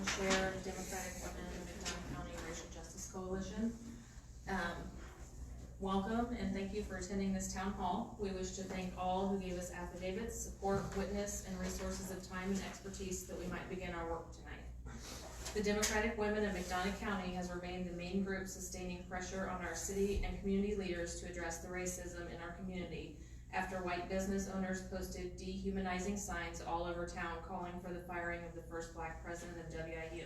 Chair, Democratic Women of the McDonough County Racial Justice Coalition. Welcome and thank you for attending this town hall. We wish to thank all who gave us affidavits, support, witness, and resources of time and expertise that we might begin our work tonight. The Democratic Women of McDonough County has remained the main group sustaining pressure on our city and community leaders to address the racism in our community after white business owners posted dehumanizing signs all over town calling for the firing of the first Black president of WIU.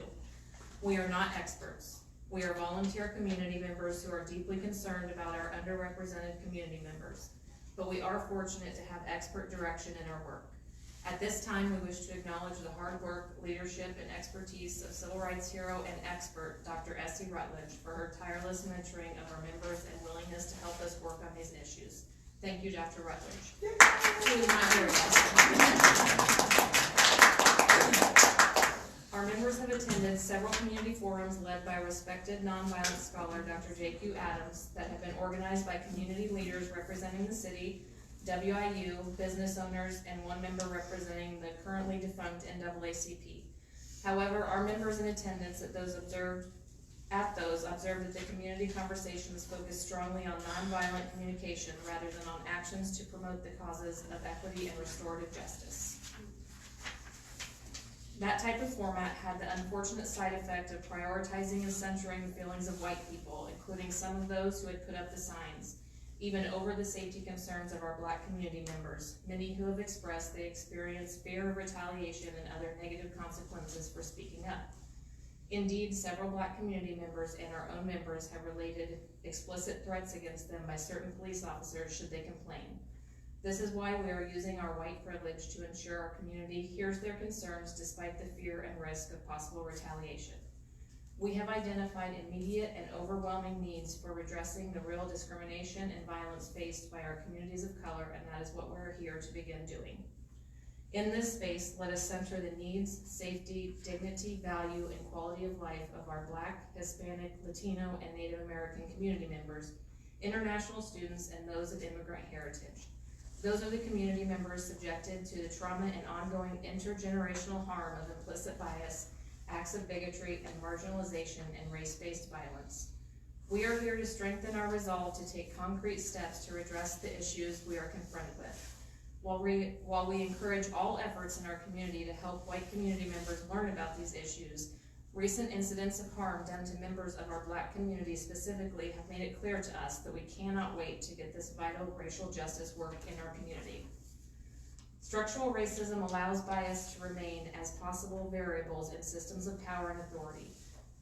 We are not experts. We are volunteer community members who are deeply concerned about our underrepresented community members, but we are fortunate to have expert direction in our work. At this time, we wish to acknowledge the hard work, leadership, and expertise of civil rights hero and expert, Dr. Essie Rutledge, for her tireless mentoring of our members and willingness to help us work on these issues. Thank you, Dr. Rutledge. Who is not here yet. Our members have attended several community forums led by respected nonviolent scholar, Dr. J.Q. Adams, that have been organized by community leaders representing the city, WIU, business owners, and one member representing the currently defunct NAACP. However, our members in attendance at those observed that the community conversations focused strongly on nonviolent communication rather than on actions to promote the causes of equity and restorative justice. That type of format had the unfortunate side effect of prioritizing and censoring the feelings of white people, including some of those who had put up the signs, even over the safety concerns of our Black community members, many who have expressed they experience fear of retaliation and other negative consequences for speaking up. Indeed, several Black community members and our own members have related explicit threats against them by certain police officers should they complain. This is why we are using our white privilege to ensure our community hears their concerns despite the fear and risk of possible retaliation. We have identified immediate and overwhelming needs for redressing the real discrimination and violence faced by our communities of color, and that is what we're here to begin doing. In this space, let us center the needs, safety, dignity, value, and quality of life of our Black, Hispanic, Latino, and Native American community members, international students, and those of immigrant heritage. Those are the community members subjected to the trauma and ongoing intergenerational harm of implicit bias, acts of bigotry, and marginalization and race-based violence. We are here to strengthen our resolve to take concrete steps to redress the issues we are confronted with. While we encourage all efforts in our community to help white community members learn about these issues, recent incidents of harm done to members of our Black community specifically have made it clear to us that we cannot wait to get this vital racial justice work in our community. Structural racism allows bias to remain as possible variables in systems of power and authority.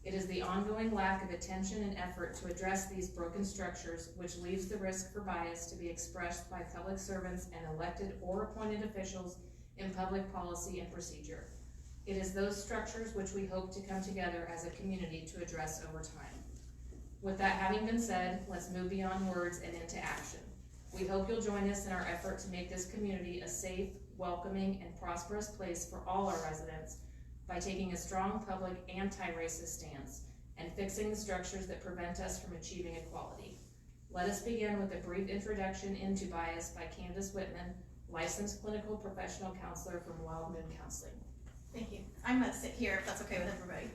It is the ongoing lack of attention and effort to address these broken structures which leaves the risk for bias to be expressed by public servants and elected or appointed officials in public policy and procedure. It is those structures which we hope to come together as a community to address over time. With that having been said, let's move beyond words and into action. We hope you'll join us in our effort to make this community a safe, welcoming, and prosperous place for all our residents by taking a strong public anti-racist stance and fixing the structures that prevent us from achieving equality. Let us begin with a brief introduction into bias by Candace Whitman, licensed clinical professional counselor from Wild Moon Counseling. Thank you. I'm gonna sit here if that's okay with everybody.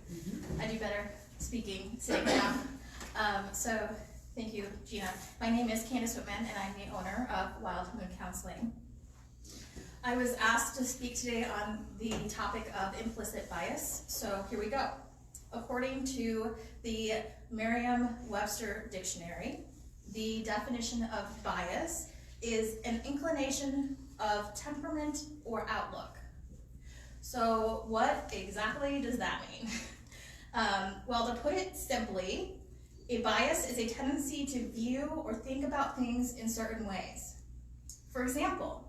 I do better sitting down. So thank you, Gina. My name is Candace Whitman and I'm the owner of Wild Moon Counseling. I was asked to speak today on the topic of implicit bias, so here we go. According to the Merriam-Webster Dictionary, the definition of bias is an inclination of temperament or outlook. So what exactly does that mean? Well, to put it simply, a bias is a tendency to view or think about things in certain ways. For example,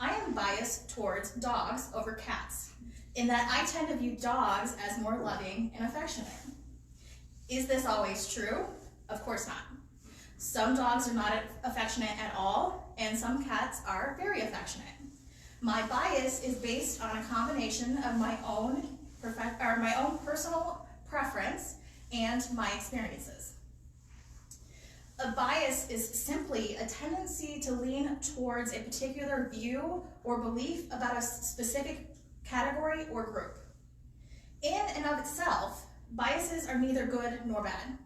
I am biased towards dogs over cats, in that I tend to view dogs as more loving and affectionate. Is this always true? Of course not. Some dogs are not affectionate at all, and some cats are very affectionate. My bias is based on a combination of my own personal preference and my experiences. A bias is simply a tendency to lean towards a particular view or belief about a specific category or group. In and of itself, biases are neither good nor bad.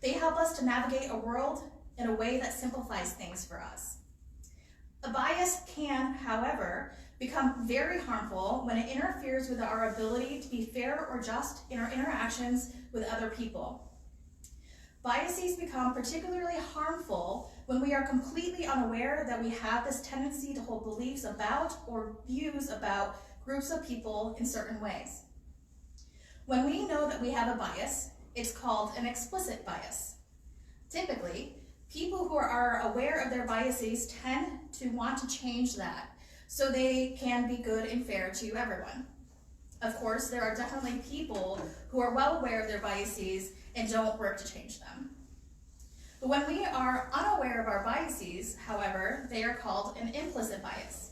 They help us to navigate a world in a way that simplifies things for us. A bias can, however, become very harmful when it interferes with our ability to be fair or just in our interactions with other people. Biases become particularly harmful when we are completely unaware that we have this tendency to hold beliefs about or views about groups of people in certain ways. When we know that we have a bias, it's called an explicit bias. Typically, people who are aware of their biases tend to want to change that so they can be good and fair to everyone. Of course, there are definitely people who are well aware of their biases and don't work to change them. But when we are unaware of our biases, however, they are called an implicit bias.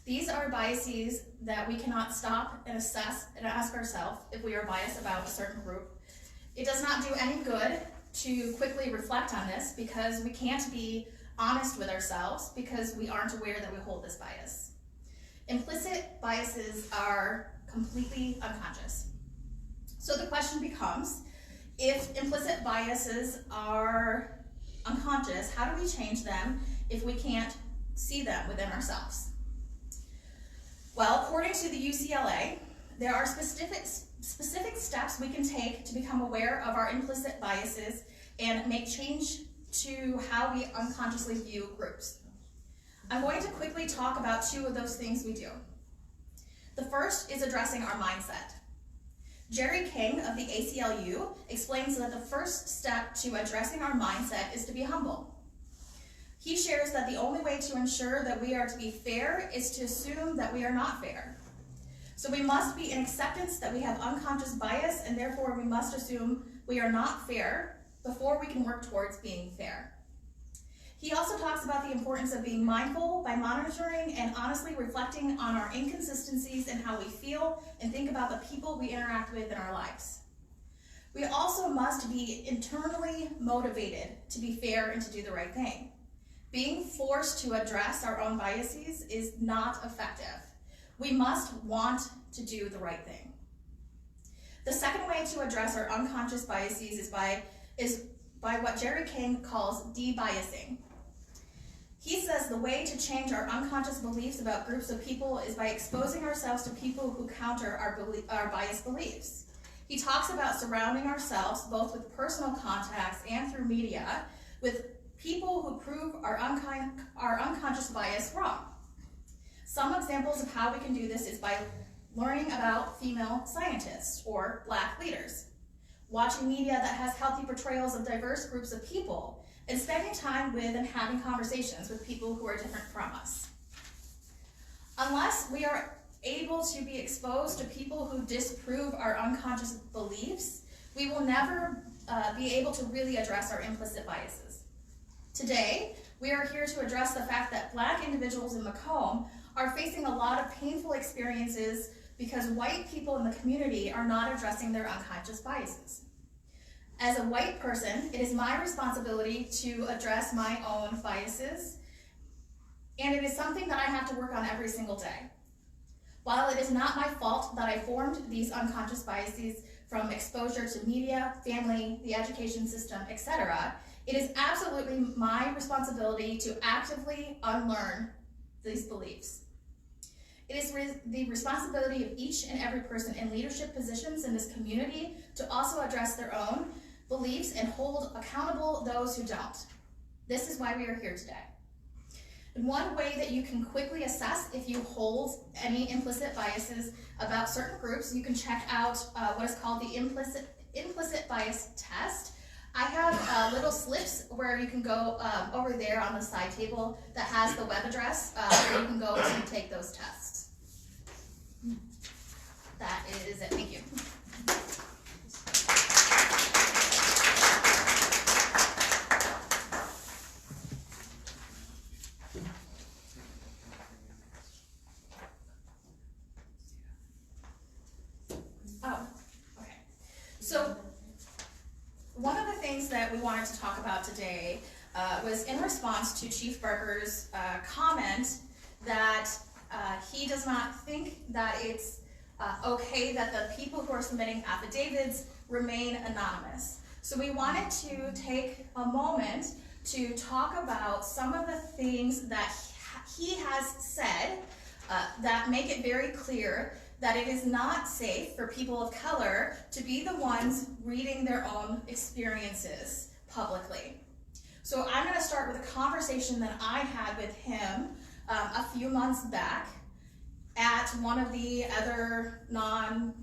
These are biases that we cannot stop and assess and ask ourselves if we are biased about a certain group. It does not do any good to quickly reflect on this because we can't be honest with ourselves because we aren't aware that we hold this bias. Implicit biases are completely unconscious. So the question becomes, if implicit biases are unconscious, how do we change them if we can't see them within ourselves? Well, according to the UCLA, there are specific steps we can take to become aware of our implicit biases and make change to how we unconsciously view groups. I'm going to quickly talk about two of those things we do. The first is addressing our mindset. Jerry King of the ACLU explains that the first step to addressing our mindset is to be humble. He shares that the only way to ensure that we are to be fair is to assume that we are not fair. So we must be in acceptance that we have unconscious bias, and therefore we must assume we are not fair before we can work towards being fair. He also talks about the importance of being mindful by monitoring and honestly reflecting on our inconsistencies and how we feel and think about the people we interact with in our lives. We also must be internally motivated to be fair and to do the right thing. Being forced to address our own biases is not effective. We must want to do the right thing. The second way to address our unconscious biases is by what Jerry King calls de-biasing. He says the way to change our unconscious beliefs about groups of people is by exposing ourselves to people who counter our biased beliefs. He talks about surrounding ourselves, both with personal contacts and through media, with people who prove our unconscious bias wrong. Some examples of how we can do this is by learning about female scientists or Black leaders, watching media that has healthy portrayals of diverse groups of people, and spending time with and having conversations with people who are different from us. Unless we are able to be exposed to people who disprove our unconscious beliefs, we will never be able to really address our implicit biases. Today, we are here to address the fact that Black individuals in Macomb are facing a lot of painful experiences because white people in the community are not addressing their unconscious biases. As a white person, it is my responsibility to address my own biases, and it is something that I have to work on every single day. While it is not my fault that I formed these unconscious biases from exposure to media, family, the education system, etc., it is absolutely my responsibility to actively unlearn these beliefs. It is the responsibility of each and every person in leadership positions in this community to also address their own beliefs and hold accountable those who don't. This is why we are here today. And one way that you can quickly assess if you hold any implicit biases about certain groups, you can check out what is called the implicit bias test. I have little slips where you can go over there on the side table that has the web address where you can go to take those tests. That is it. Thank you. Oh, okay. So one of the things that we wanted to talk about today was in response to Chief Barker's comment that he does not think that it's okay that the people who are submitting affidavits remain anonymous. So we wanted to take a moment to talk about some of the things that he has said that make it very clear that it is not safe for people of color to be the ones reading their own experiences publicly. So I'm going to start with a conversation that I had with him a few months back at one of the other non-violent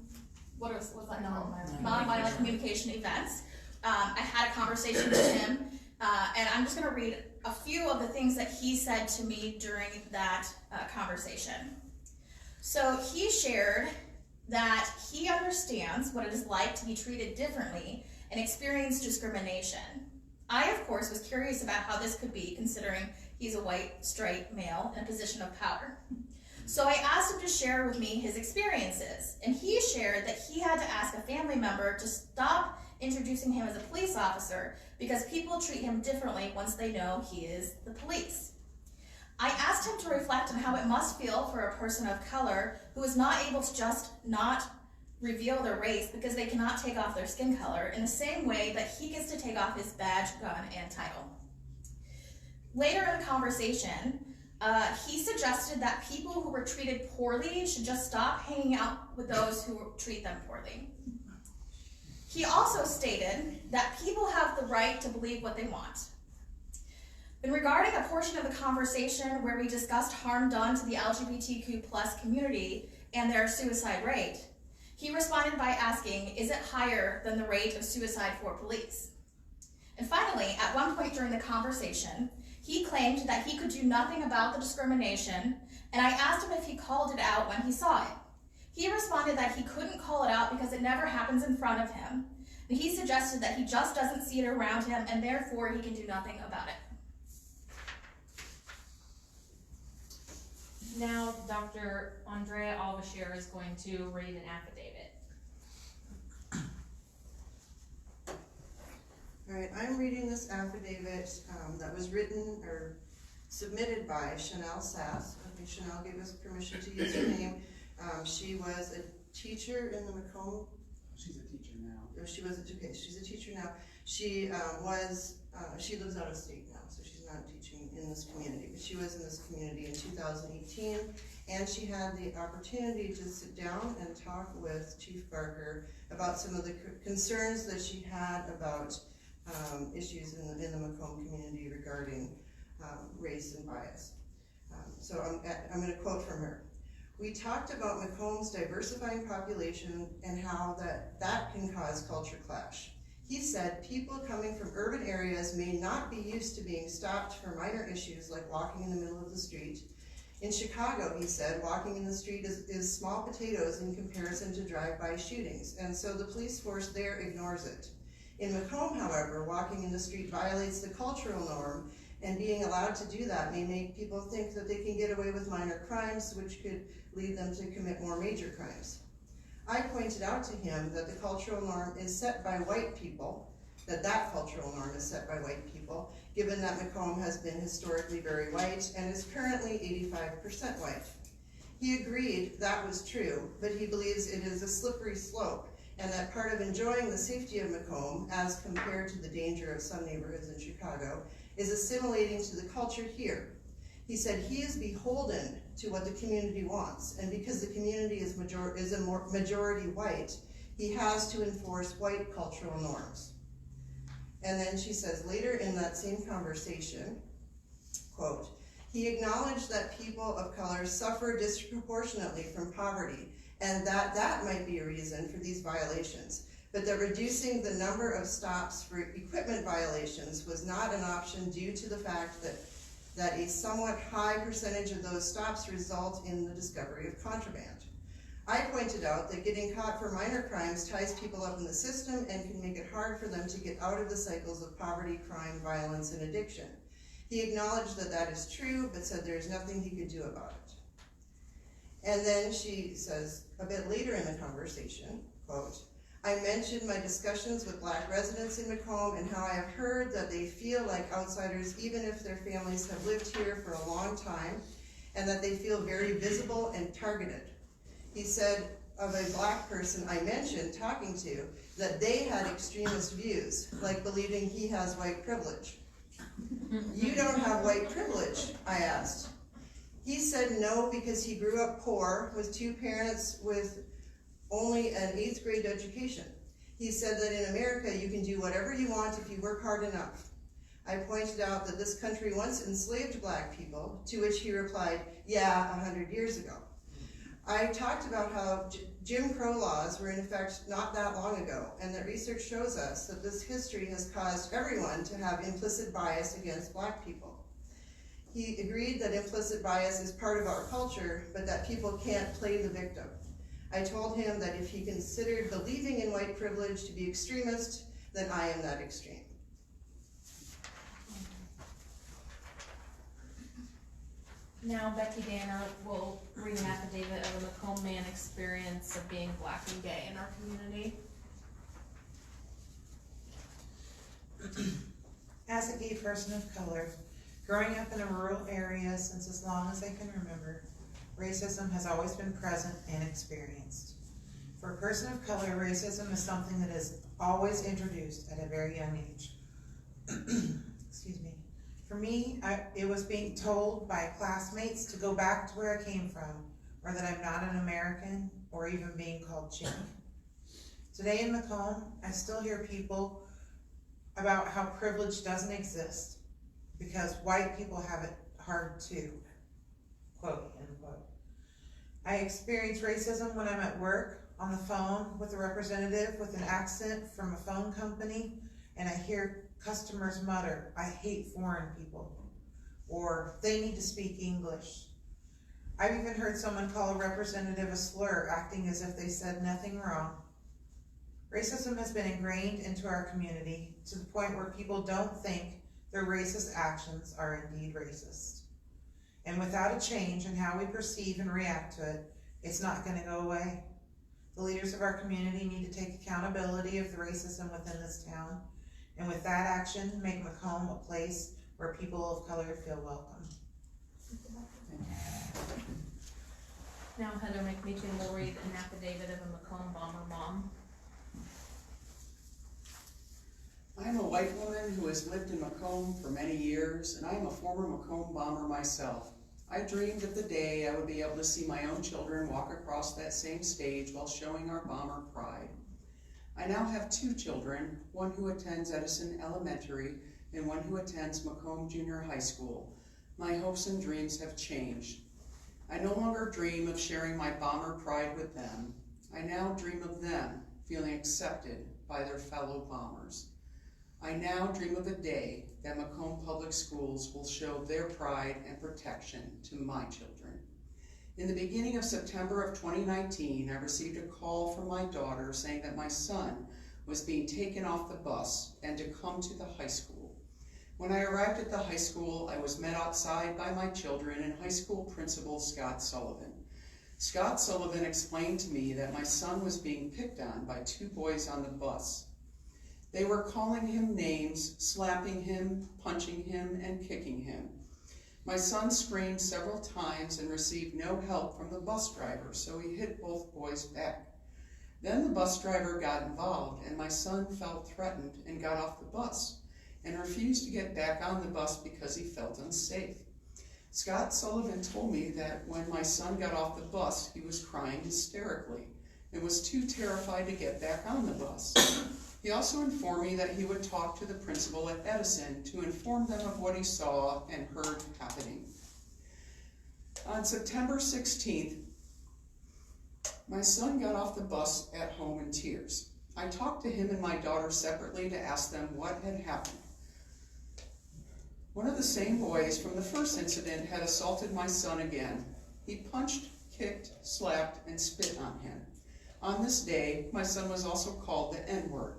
communication events. I had a conversation with him, and I'm just going to read a few of the things that he said to me during that conversation. So he shared that he understands what it is like to be treated differently and experience discrimination. I, of course, was curious about how this could be, considering he's a white, straight male in a position of power. So I asked him to share with me his experiences, and he shared that he had to ask a family member to stop introducing him as a police officer because people treat him differently once they know he is the police. I asked him to reflect on how it must feel for a person of color who is not able to just not reveal their race because they cannot take off their skin color in the same way that he gets to take off his badge, gun, and title. Later in the conversation, he suggested that people who were treated poorly should just stop hanging out with those who treat them poorly. He also stated that people have the right to believe what they want. And regarding a portion of the conversation where we discussed harm done to the LGBTQ+ community and their suicide rate, he responded by asking, is it higher than the rate of suicide for police? And finally, at one point during the conversation, he claimed that he could do nothing about the discrimination, and I asked him if he called it out when he saw it. He responded that he couldn't call it out because it never happens in front of him, and he suggested that he just doesn't see it around him, and therefore he can do nothing about it. Now, Dr. Andrea Alvashir is going to read an affidavit. All right, I'm reading this affidavit that was written or submitted by Chanel Sass. I think Chanel gave us permission to use her name. She was a teacher in the Macomb. She's a teacher now. She was okay. She's a teacher now. She lives out of state now, so she's not teaching in this community. But she was in this community in 2018, and she had the opportunity to sit down and talk with Chief Barker about some of the concerns that she had about issues in the Macomb community regarding race and bias. So I'm going to quote from her. We talked about Macomb's diversifying population and how that can cause culture clash. He said people coming from urban areas may not be used to being stopped for minor issues like walking in the middle of the street. In Chicago, he said, walking in the street is small potatoes in comparison to drive-by shootings, and so the police force there ignores it. In Macomb, however, walking in the street violates the cultural norm, and being allowed to do that may make people think that they can get away with minor crimes, which could lead them to commit more major crimes. I pointed out to him that the cultural norm is set by white people, that cultural norm is set by white people, given that Macomb has been historically very white and is currently 85% white. He agreed that was true, but he believes it is a slippery slope, and that part of enjoying the safety of Macomb, as compared to the danger of some neighborhoods in Chicago, is assimilating to the culture here. He said he is beholden to what the community wants, and because the community is a majority white, he has to enforce white cultural norms. And then she says later in that same conversation, quote, he acknowledged that people of color suffer disproportionately from poverty, and that might be a reason for these violations, but that reducing the number of stops for equipment violations was not an option due to the fact that a somewhat high percentage of those stops result in the discovery of contraband. I pointed out that getting caught for minor crimes ties people up in the system and can make it hard for them to get out of the cycles of poverty, crime, violence, and addiction. He acknowledged that that is true, but said there is nothing he could do about it. And then she says, a bit later in the conversation, quote, I mentioned my discussions with Black residents in Macomb and how I have heard that they feel like outsiders even if their families have lived here for a long time, and that they feel very visible and targeted. He said, of a black person I mentioned talking to that they had extremist views, like believing he has white privilege. You don't have white privilege, I asked. He said no because he grew up poor with two parents with only an 8th grade education. He said that in America you can do whatever you want if you work hard enough. I pointed out that this country once enslaved black people, to which he replied, yeah, 100 years ago. I talked about how Jim Crow laws were in effect not that long ago, and that research shows us that this history has caused everyone to have implicit bias against black people. He agreed that implicit bias is part of our culture, but that people can't play the victim. I told him that if he considered believing in white privilege to be extremist, then I am that extreme. Now Becky Danner will read an affidavit of a Macomb man experience of being black and gay in our community. As a gay person of color, growing up in a rural area since as long as I can remember, racism has always been present and experienced. For a person of color, racism is something that is always introduced at a very young age. Excuse me. For me, it was being told by classmates to go back to where I came from, or that I'm not an American, or even being called chick. Today in Macomb, I still hear people about how privilege doesn't exist because white people have it hard too, quote, end quote. I experience racism when I'm at work, on the phone with a representative with an accent from a phone company, and I hear customers mutter, I hate foreign people, or they need to speak English. I've even heard someone call a representative a slur, acting as if they said nothing wrong. Racism has been ingrained into our community to the point where people don't think their racist actions are indeed racist. And without a change in how we perceive and react to it, it's not going to go away. The leaders of our community need to take accountability of the racism within this town, and with that action, make Macomb a place where people of color feel welcome. Now Heather McMeechan will read an affidavit of a Macomb bomber mom. I am a white woman who has lived in Macomb for many years, and I am a former Macomb bomber myself. I dreamed of the day I would be able to see my own children walk across that same stage while showing our bomber pride. I now have 2 children, one who attends Edison Elementary and one who attends Macomb Junior High School. My hopes and dreams have changed. I no longer dream of sharing my bomber pride with them. I now dream of them feeling accepted by their fellow bombers. I now dream of a day that Macomb Public Schools will show their pride and protection to my children. In the beginning of September of 2019, I received a call from my daughter saying that my son was being taken off the bus and to come to the high school. When I arrived at the high school, I was met outside by my children and high school principal Scott Sullivan. Scott Sullivan explained to me that my son was being picked on by 2 boys on the bus. They were calling him names, slapping him, punching him, and kicking him. My son screamed several times and received no help from the bus driver, so he hit both boys back. Then the bus driver got involved, and my son felt threatened and got off the bus and refused to get back on the bus because he felt unsafe. Scott Sullivan told me that when my son got off the bus, he was crying hysterically and was too terrified to get back on the bus. He also informed me that he would talk to the principal at Edison to inform them of what he saw and heard happening. On September 16th, my son got off the bus at home in tears. I talked to him and my daughter separately to ask them what had happened. One of the same boys from the first incident had assaulted my son again. He punched, kicked, slapped, and spit on him. On this day, my son was also called the N-word.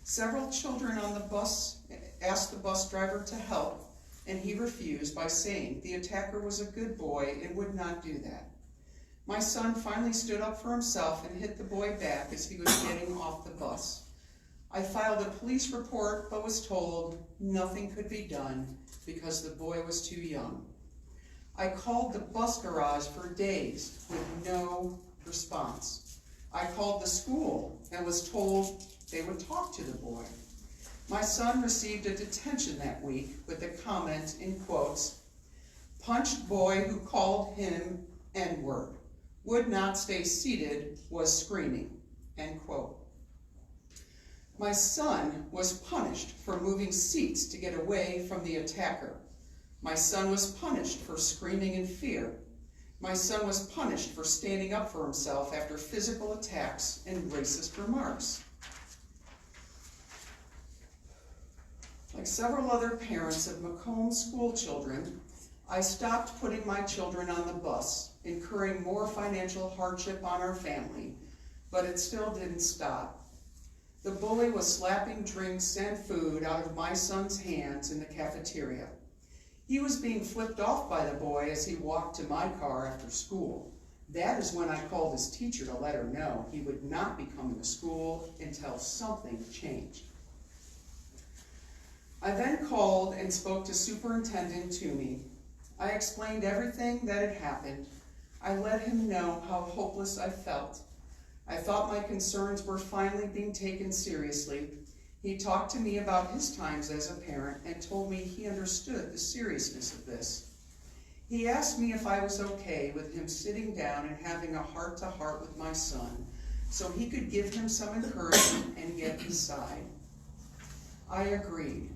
Several children on the bus asked the bus driver to help, and he refused by saying the attacker was a good boy and would not do that. My son finally stood up for himself and hit the boy back as he was getting off the bus. I filed a police report but was told nothing could be done because the boy was too young. I called the bus garage for days with no response. I called the school and was told they would talk to the boy. My son received a detention that week with the comment in quotes, "Punched boy who called him N-word, would not stay seated, was screaming," end quote. My son was punished for moving seats to get away from the attacker. My son was punished for screaming in fear. My son was punished for standing up for himself after physical attacks and racist remarks. Like several other parents of Macomb school children, I stopped putting my children on the bus, incurring more financial hardship on our family, but it still didn't stop. The bully was slapping drinks and food out of my son's hands in the cafeteria. He was being flipped off by the boy as he walked to my car after school. That is when I called his teacher to let her know he would not be coming to school until something changed. I then called and spoke to Superintendent Toomey. I explained everything that had happened. I let him know how hopeless I felt. I thought my concerns were finally being taken seriously. He talked to me about his times as a parent and told me he understood the seriousness of this. He asked me if I was okay with him sitting down and having a heart-to-heart with my son so he could give him some encouragement and get his side. I agreed.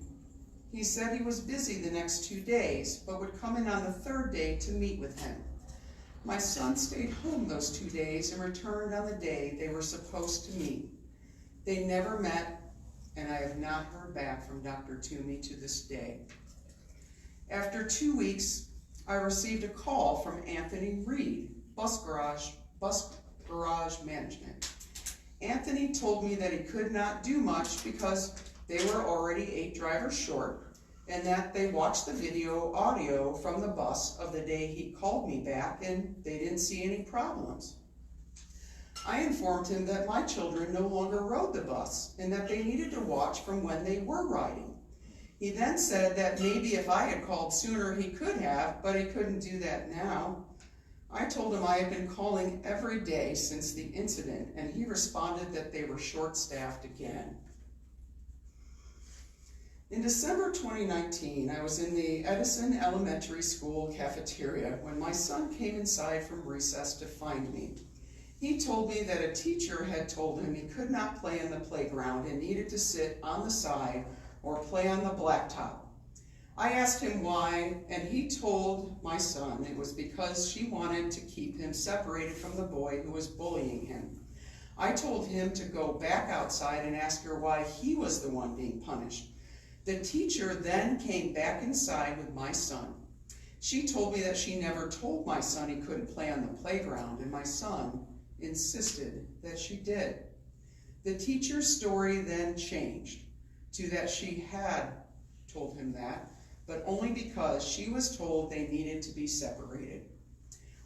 He said he was busy the next 2 days, but would come in on the 3rd day to meet with him. My son stayed home those 2 days and returned on the day they were supposed to meet. They never met, and I have not heard back from Dr. Toomey to this day. After 2 weeks, I received a call from Anthony Reed, Bus Garage Management. Anthony told me that he could not do much because they were already 8 drivers short, and that they watched the audio from the bus of the day he called me back, and they didn't see any problems. I informed him that my children no longer rode the bus, and that they needed to watch from when they were riding. He then said that maybe if I had called sooner he could have, but he couldn't do that now. I told him I had been calling every day since the incident, and he responded that they were short-staffed again. In December 2019, I was in the Edison Elementary School cafeteria when my son came inside from recess to find me. He told me that a teacher had told him he could not play in the playground and needed to sit on the side or play on the blacktop. I asked him why, and he told my son it was because she wanted to keep him separated from the boy who was bullying him. I told him to go back outside and ask her why he was the one being punished. The teacher then came back inside with my son. She told me that she never told my son he couldn't play on the playground, and my son insisted that she did. The teacher's story then changed to that she had told him that, but only because she was told they needed to be separated.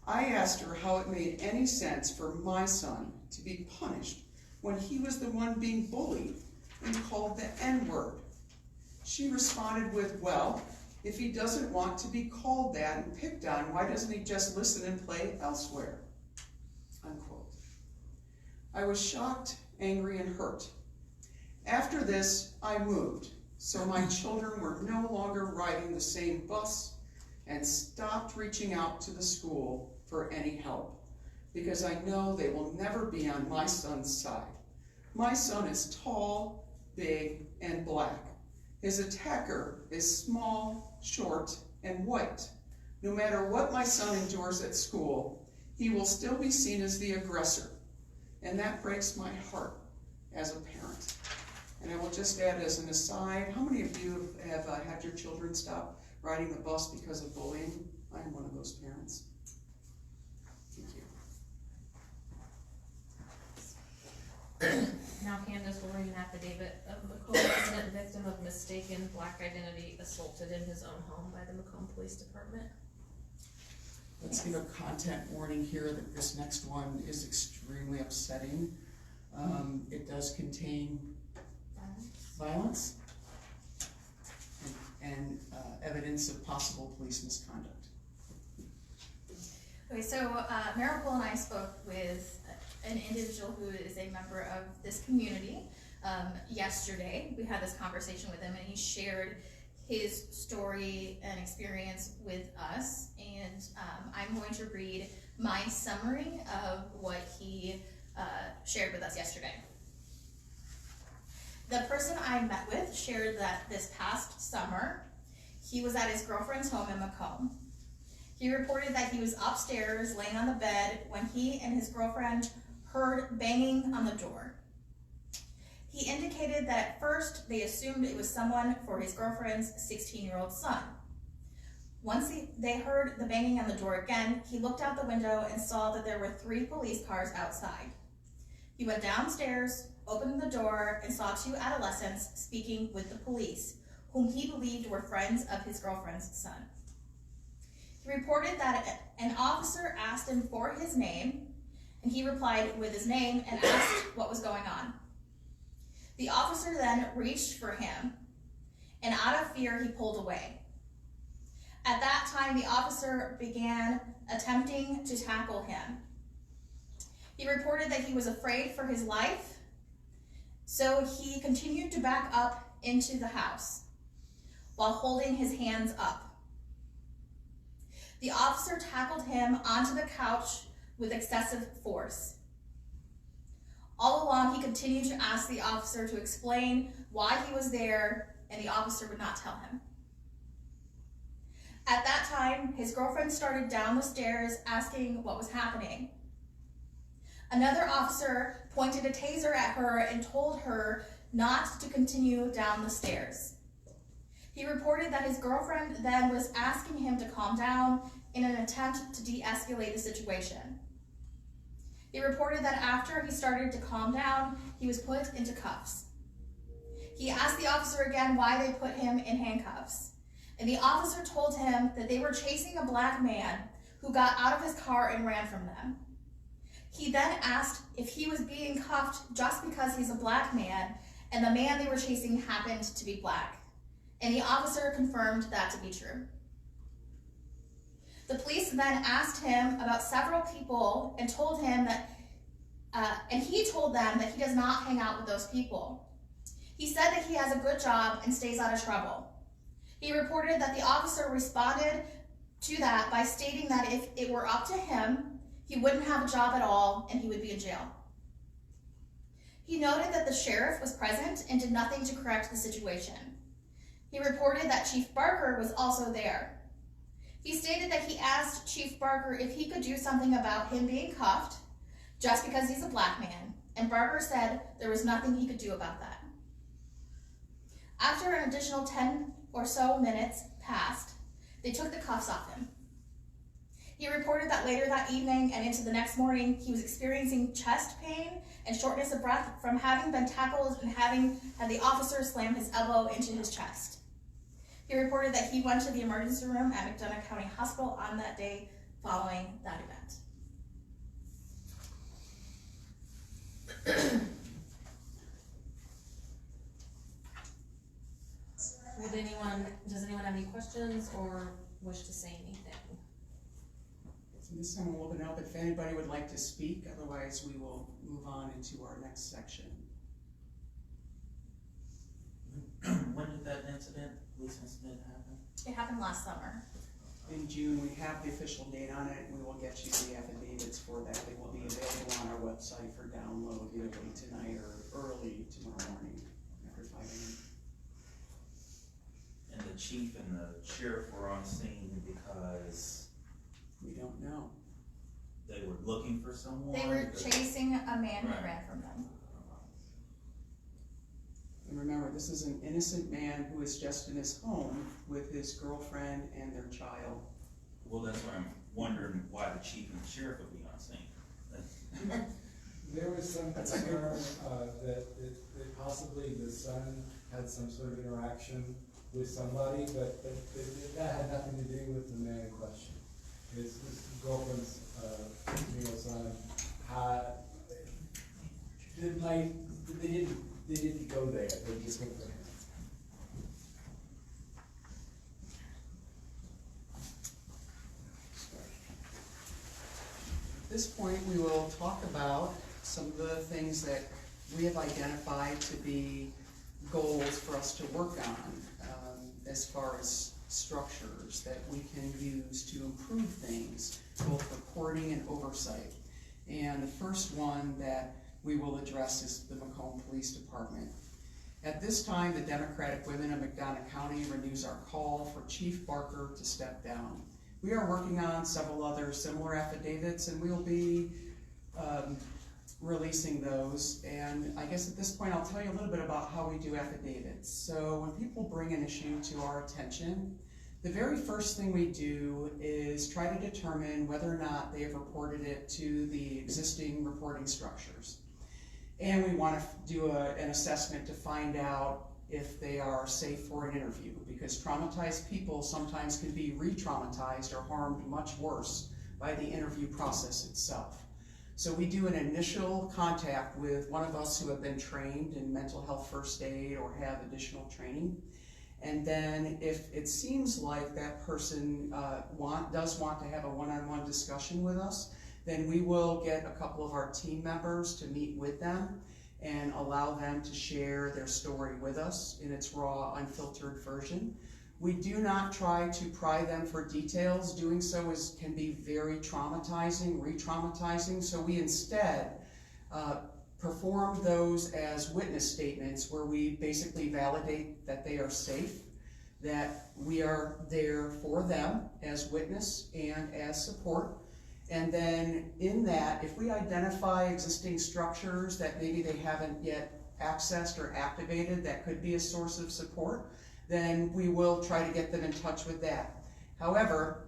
I asked her how it made any sense for my son to be punished when he was the one being bullied and called the N-word. She responded with, well, if he doesn't want to be called that and picked on, why doesn't he just listen and play elsewhere? Unquote. I was shocked, angry, and hurt. After this, I moved, so my children were no longer riding the same bus and stopped reaching out to the school for any help, because I know they will never be on my son's side. My son is tall, big, and black. His attacker is small, short, and white. No matter what my son endures at school, he will still be seen as the aggressor, and that breaks my heart as a parent. And I will just add as an aside, how many of you have had your children stop riding the bus because of bullying? I am one of those parents. Thank you. Now Candace will read an affidavit of a co-resident victim of mistaken black identity assaulted in his own home by the Macomb Police Department. Let's give a content warning here that this next one is extremely upsetting. It does contain violence and evidence of possible police misconduct. Okay, so Maripol and I spoke with an individual who is a member of this community yesterday. We had this conversation with him, and he shared his story and experience with us, and I'm going to read my summary of what he shared with us yesterday. The person I met with shared that this past summer, he was at his girlfriend's home in Macomb. He reported that he was upstairs laying on the bed when he and his girlfriend heard banging on the door. He indicated that at first they assumed it was someone for his girlfriend's 16-year-old son. Once they heard the banging on the door again, he looked out the window and saw that there were 3 police cars outside. He went downstairs, opened the door, and saw 2 adolescents speaking with the police, whom he believed were friends of his girlfriend's son. He reported that an officer asked him for his name, and he replied with his name and asked what was going on. The officer then reached for him, and out of fear, he pulled away. At that time, the officer began attempting to tackle him. He reported that he was afraid for his life, so he continued to back up into the house while holding his hands up. The officer tackled him onto the couch with excessive force. All along, he continued to ask the officer to explain why he was there, and the officer would not tell him. At that time, his girlfriend started down the stairs asking what was happening. Another officer pointed a taser at her and told her not to continue down the stairs. He reported that his girlfriend then was asking him to calm down in an attempt to de-escalate the situation. He reported that after he started to calm down, he was put into cuffs. He asked the officer again why they put him in handcuffs, and the officer told him that they were chasing a black man who got out of his car and ran from them. He then asked if he was being cuffed just because he's a black man, and the man they were chasing happened to be black, and the officer confirmed that to be true. The police then asked him about several people and told him that, and he told them that he does not hang out with those people. He said that he has a good job and stays out of trouble. He reported that the officer responded to that by stating that if it were up to him, he wouldn't have a job at all and he would be in jail. He noted that the sheriff was present and did nothing to correct the situation. He reported that Chief Barker was also there. He stated that he asked Chief Barker if he could do something about him being cuffed just because he's a black man, and Barker said there was nothing he could do about that. After an additional 10 or so minutes passed, they took the cuffs off him. He reported that later that evening and into the next morning, he was experiencing chest pain and shortness of breath from having been tackled and having had the officer slam his elbow into his chest. He reported that he went to the emergency room at McDonough County Hospital on that day following that event. Does anyone have any questions or wish to say anything? So this time we'll open up if anybody would like to speak, otherwise we will move on into our next section. When did that police incident happen? It happened last summer. In June, we have the official date on it, and we will get you the affidavits for that. They will be available on our website for download either late tonight or early tomorrow morning after 5 a.m. And the chief and the sheriff were on scene because We don't know. they were looking for someone? They were chasing a man Right. who ran from them. And remember, this is an innocent man who is just in his home with his girlfriend and their child. Well, that's why I'm wondering why the chief and the sheriff would be on scene. There was some That's a good concern that possibly the son had some sort of interaction with somebody, but that had nothing to do with the man in question. His girlfriend's son they didn't go there. They just went there. this point, we will talk about some of the things that we have identified to be goals for us to work on, as far as structures that we can use to improve things, both reporting and oversight. And the first one that we will address is the Macomb Police Department. At this time, the Democratic Women of McDonough County renews our call for Chief Barker to step down. We are working on several other similar affidavits, and we'll be releasing those. And I guess at this point, I'll tell you a little bit about how we do affidavits. So when people bring an issue to our attention, the very first thing we do is try to determine whether or not they have reported it to the existing reporting structures. And we want to do an assessment to find out if they are safe for an interview, because traumatized people sometimes can be re-traumatized or harmed much worse by the interview process itself. So we do an initial contact with one of us who have been trained in mental health first aid or have additional training. And then if it seems like that person does want to have a one-on-one discussion with us, then we will get a couple of our team members to meet with them and allow them to share their story with us in its raw, unfiltered version. We do not try to pry them for details. Doing so can be very traumatizing, re-traumatizing. So we instead perform those as witness statements where we basically validate that they are safe, that we are there for them as witness and as support. And then in that, if we identify existing structures that maybe they haven't yet accessed or activated that could be a source of support, then we will try to get them in touch with that. However,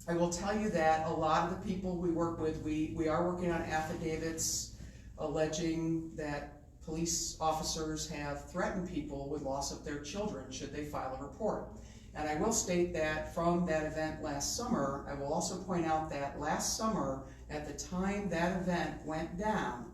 I will tell you that a lot of the people we work with, we are working on affidavits alleging that police officers have threatened people with loss of their children should they file a report. And I will state that from that event last summer, I will also point out that last summer, at the time that event went down,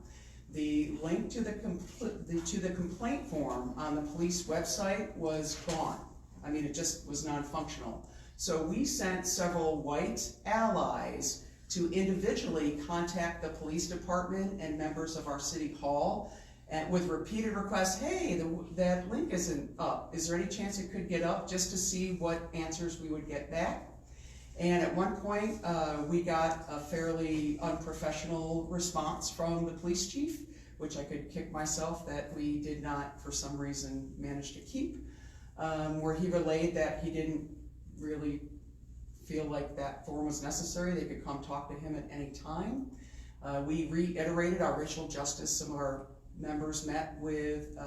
the link to the complaint form on the police website was gone. I mean, it just was non-functional. So we sent several white allies to individually contact the police department and members of our city hall and with repeated requests, hey, that link isn't up. Is there any chance it could get up, just to see what answers we would get back? And at one point, we got a fairly unprofessional response from the police chief, which I could kick myself that we did not, for some reason, manage to keep, where he relayed that he didn't really feel like that form was necessary. They could come talk to him at any time. We reiterated our racial justice. Some of our members met with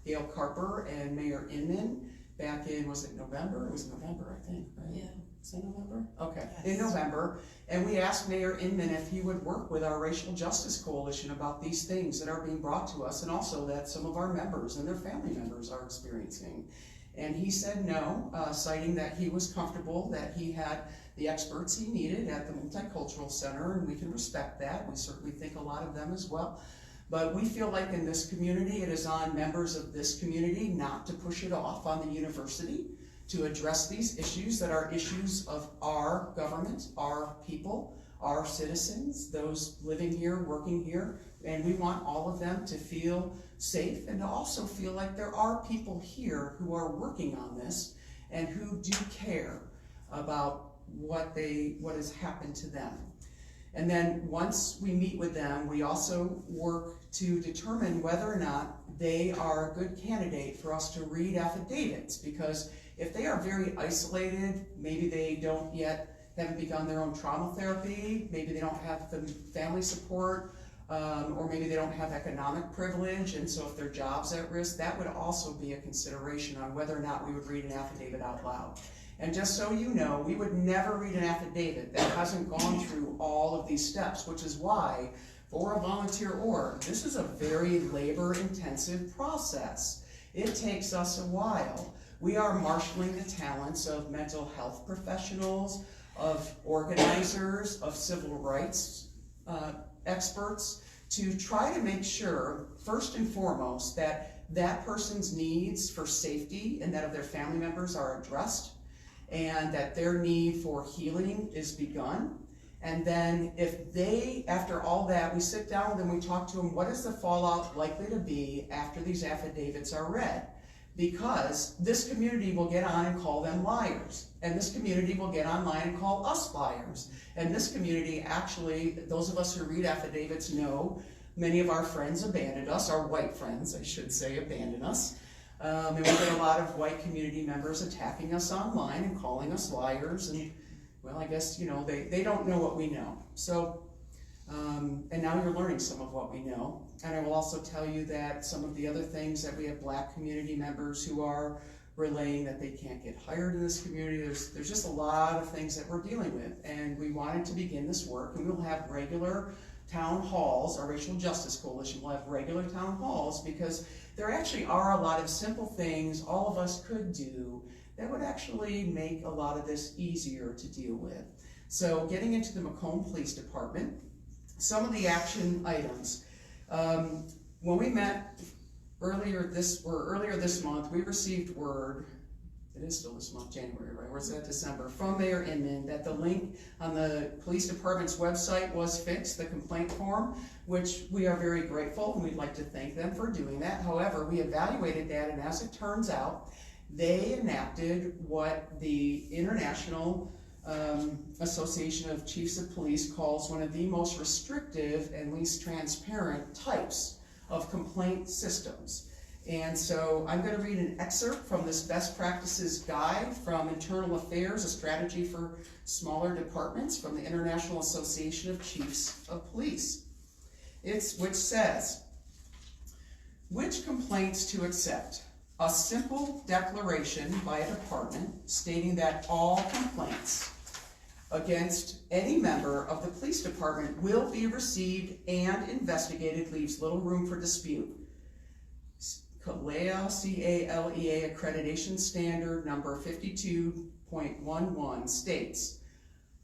Gail Carper and Mayor Inman back in, was it November? It was November, I think, right? Yeah. Is it November? Okay, yes. In November. And we asked Mayor Inman if he would work with our Racial Justice Coalition about these things that are being brought to us, and also that some of our members and their family members are experiencing. And he said no, citing that he was comfortable, that he had the experts he needed at the Multicultural Center, and we can respect that. We certainly think a lot of them as well. But we feel like in this community, it is on members of this community not to push it off on the university, to address these issues that are issues of our government, our people, our citizens, those living here, working here, and we want all of them to feel safe and to also feel like there are people here who are working on this and who do care about what has happened to them. And then once we meet with them, we also work to determine whether or not they are a good candidate for us to read affidavits, because if they are very isolated, maybe they haven't begun their own trauma therapy, maybe they don't have the family support, or maybe they don't have economic privilege, and so if their job's at risk, that would also be a consideration on whether or not we would read an affidavit out loud. And just so you know, we would never read an affidavit that hasn't gone through all of these steps, which is why, for a volunteer org, this is a very labor-intensive process. It takes us a while. We are marshaling the talents of mental health professionals, of organizers, of civil rights experts, to try to make sure, first and foremost, that that person's needs for safety and that of their family members are addressed, and that their need for healing is begun, And then if they, after all that, we sit down with them, we talk to them, what is the fallout likely to be after these affidavits are read? Because this community will get on and call them liars. And this community will get online and call us liars. And this community, actually, those of us who read affidavits know many of our friends abandoned us, our white friends, I should say, abandoned us. And we get a lot of white community members attacking us online and calling us liars. And, well, I guess, you know, they don't know what we know. So, and now you're learning some of what we know. And I will also tell you that some of the other things that we have black community members who are relaying that they can't get hired in this community. There's just a lot of things that we're dealing with. And we wanted to begin this work, and we'll have regular town halls. Our Racial Justice Coalition will have regular town halls, because there actually are a lot of simple things all of us could do that would actually make a lot of this easier to deal with. So getting into the Macomb Police Department, some of the action items. When we met earlier this month, we received word, it is still this month, January, right? Or is that December? From Mayor Inman, that the link on the police department's website was fixed, the complaint form, which we are very grateful, and we'd like to thank them for doing that. However, we evaluated that, and as it turns out, they enacted what the International Association of Chiefs of Police calls one of the most restrictive and least transparent types of complaint systems. And so I'm going to read an excerpt from this best practices guide from Internal Affairs, a strategy for smaller departments, from the International Association of Chiefs of Police. Which says, which complaints to accept? A simple declaration by a department stating that all complaints against any member of the police department will be received and investigated leaves little room for dispute. CALEA, C-A-L-E-A accreditation standard number 52.11 states,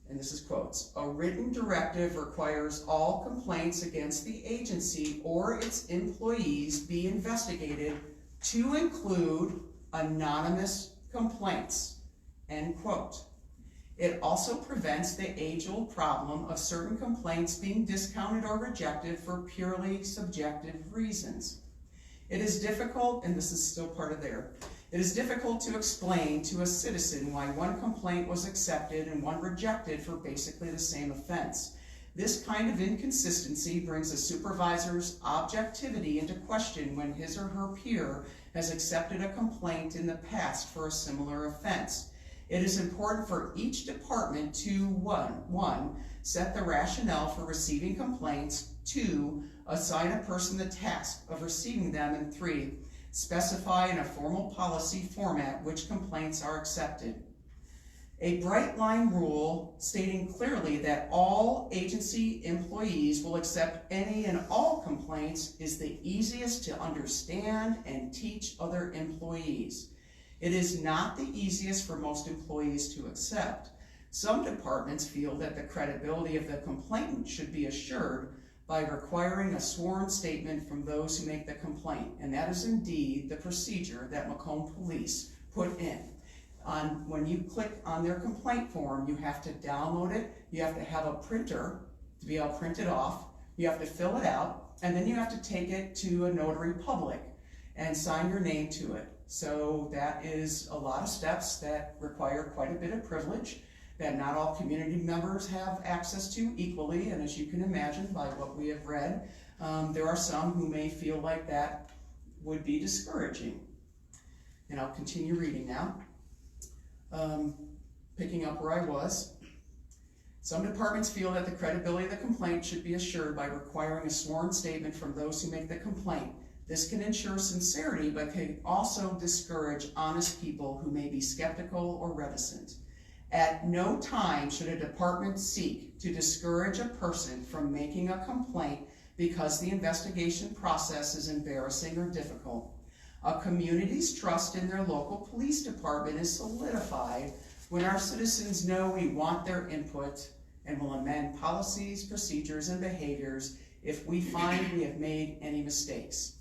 and this is quotes, a written directive requires all complaints against the agency or its employees be investigated to include anonymous complaints, end quote. It also prevents the age-old problem of certain complaints being discounted or rejected for purely subjective reasons. It is difficult, and this is still part of there, it is difficult to explain to a citizen why one complaint was accepted and one rejected for basically the same offense. This kind of inconsistency brings a supervisor's objectivity into question when his or her peer has accepted a complaint in the past for a similar offense. It is important for each department to, one, set the rationale for receiving complaints, 2, assign a person the task of receiving them, and 3, specify in a formal policy format which complaints are accepted. A bright line rule stating clearly that all agency employees will accept any and all complaints is the easiest to understand and teach other employees. It is not the easiest for most employees to accept. Some departments feel that the credibility of the complainant should be assured by requiring a sworn statement from those who make the complaint, and that is indeed the procedure that Macomb Police put in. When you click on their complaint form, you have to download it, you have to have a printer to be able to print it off, you have to fill it out, and then you have to take it to a notary public and sign your name to it. So that is a lot of steps that require quite a bit of privilege that not all community members have access to equally, and as you can imagine by what we have read, there are some who may feel like that would be discouraging. And I'll continue reading now. Picking up where I was. Some departments feel that the credibility of the complaint should be assured by requiring a sworn statement from those who make the complaint. This can ensure sincerity, but can also discourage honest people who may be skeptical or reticent. At no time should a department seek to discourage a person from making a complaint because the investigation process is embarrassing or difficult. A community's trust in their local police department is solidified when our citizens know we want their input and will amend policies, procedures, and behaviors if we find we have made any mistakes.